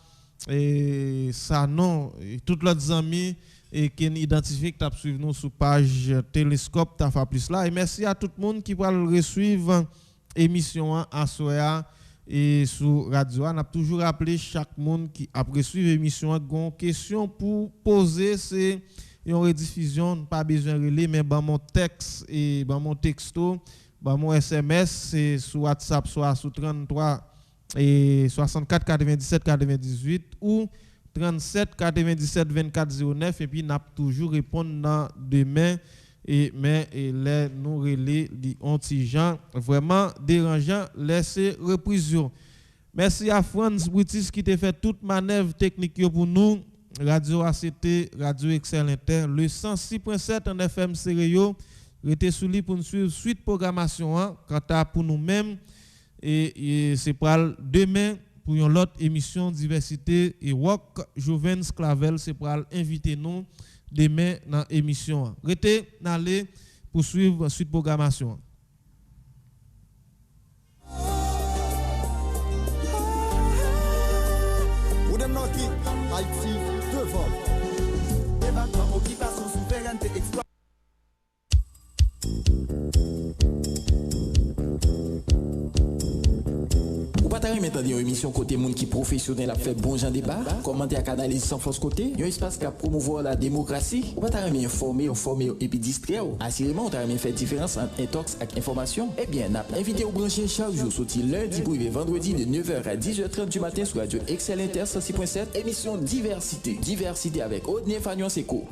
et Sanon et tous les amis et qui identifient que t'a suivi nous sur page Télescope t'a fait plus là et merci à tout le monde qui va suivre émission à soya et sur radio on a toujours rappelé chaque monde qui après suivre émission une question pour poser c'est une rediffusion pas besoin relais mais dans mon texte et dans mon texto dans mon SMS c'est sur WhatsApp soit sur 33 et 64 97 98 ou 37 97 24 09 et puis n'a toujours répondre dans demain et mais les nous relais di ontijan vraiment dérangeant laisser reprise. Merci à Franz Boutis qui t'a fait toute manœuvre technique pour nous. Radio ACT, Radio Excel Inter, le 106.7 en FM stéréo. Restez sous lui pour nous suivre suite programmation quant à pour nous-mêmes et c'est pour demain pour une autre émission diversité et rock Joven's Clavel c'est pour inviter nous demain dans l'émission. Restez d'aller pour suivre suite programmation. Patari maintenant une émission côté monde qui professionnel a fait bon genre débat, commenter à analyse sans force côté, un espace qui a promouvoir la démocratie. Ou patari informer, et puis distraire. Assurément, on t'a fait différence entre intox et information. Eh bien, n'a invité au brancher chaque jour sorti lundi pour vendredi de 9h à 10h30 du matin sur Radio Excel Inter 106.7, émission diversité avec Odnie Fagnon Seco.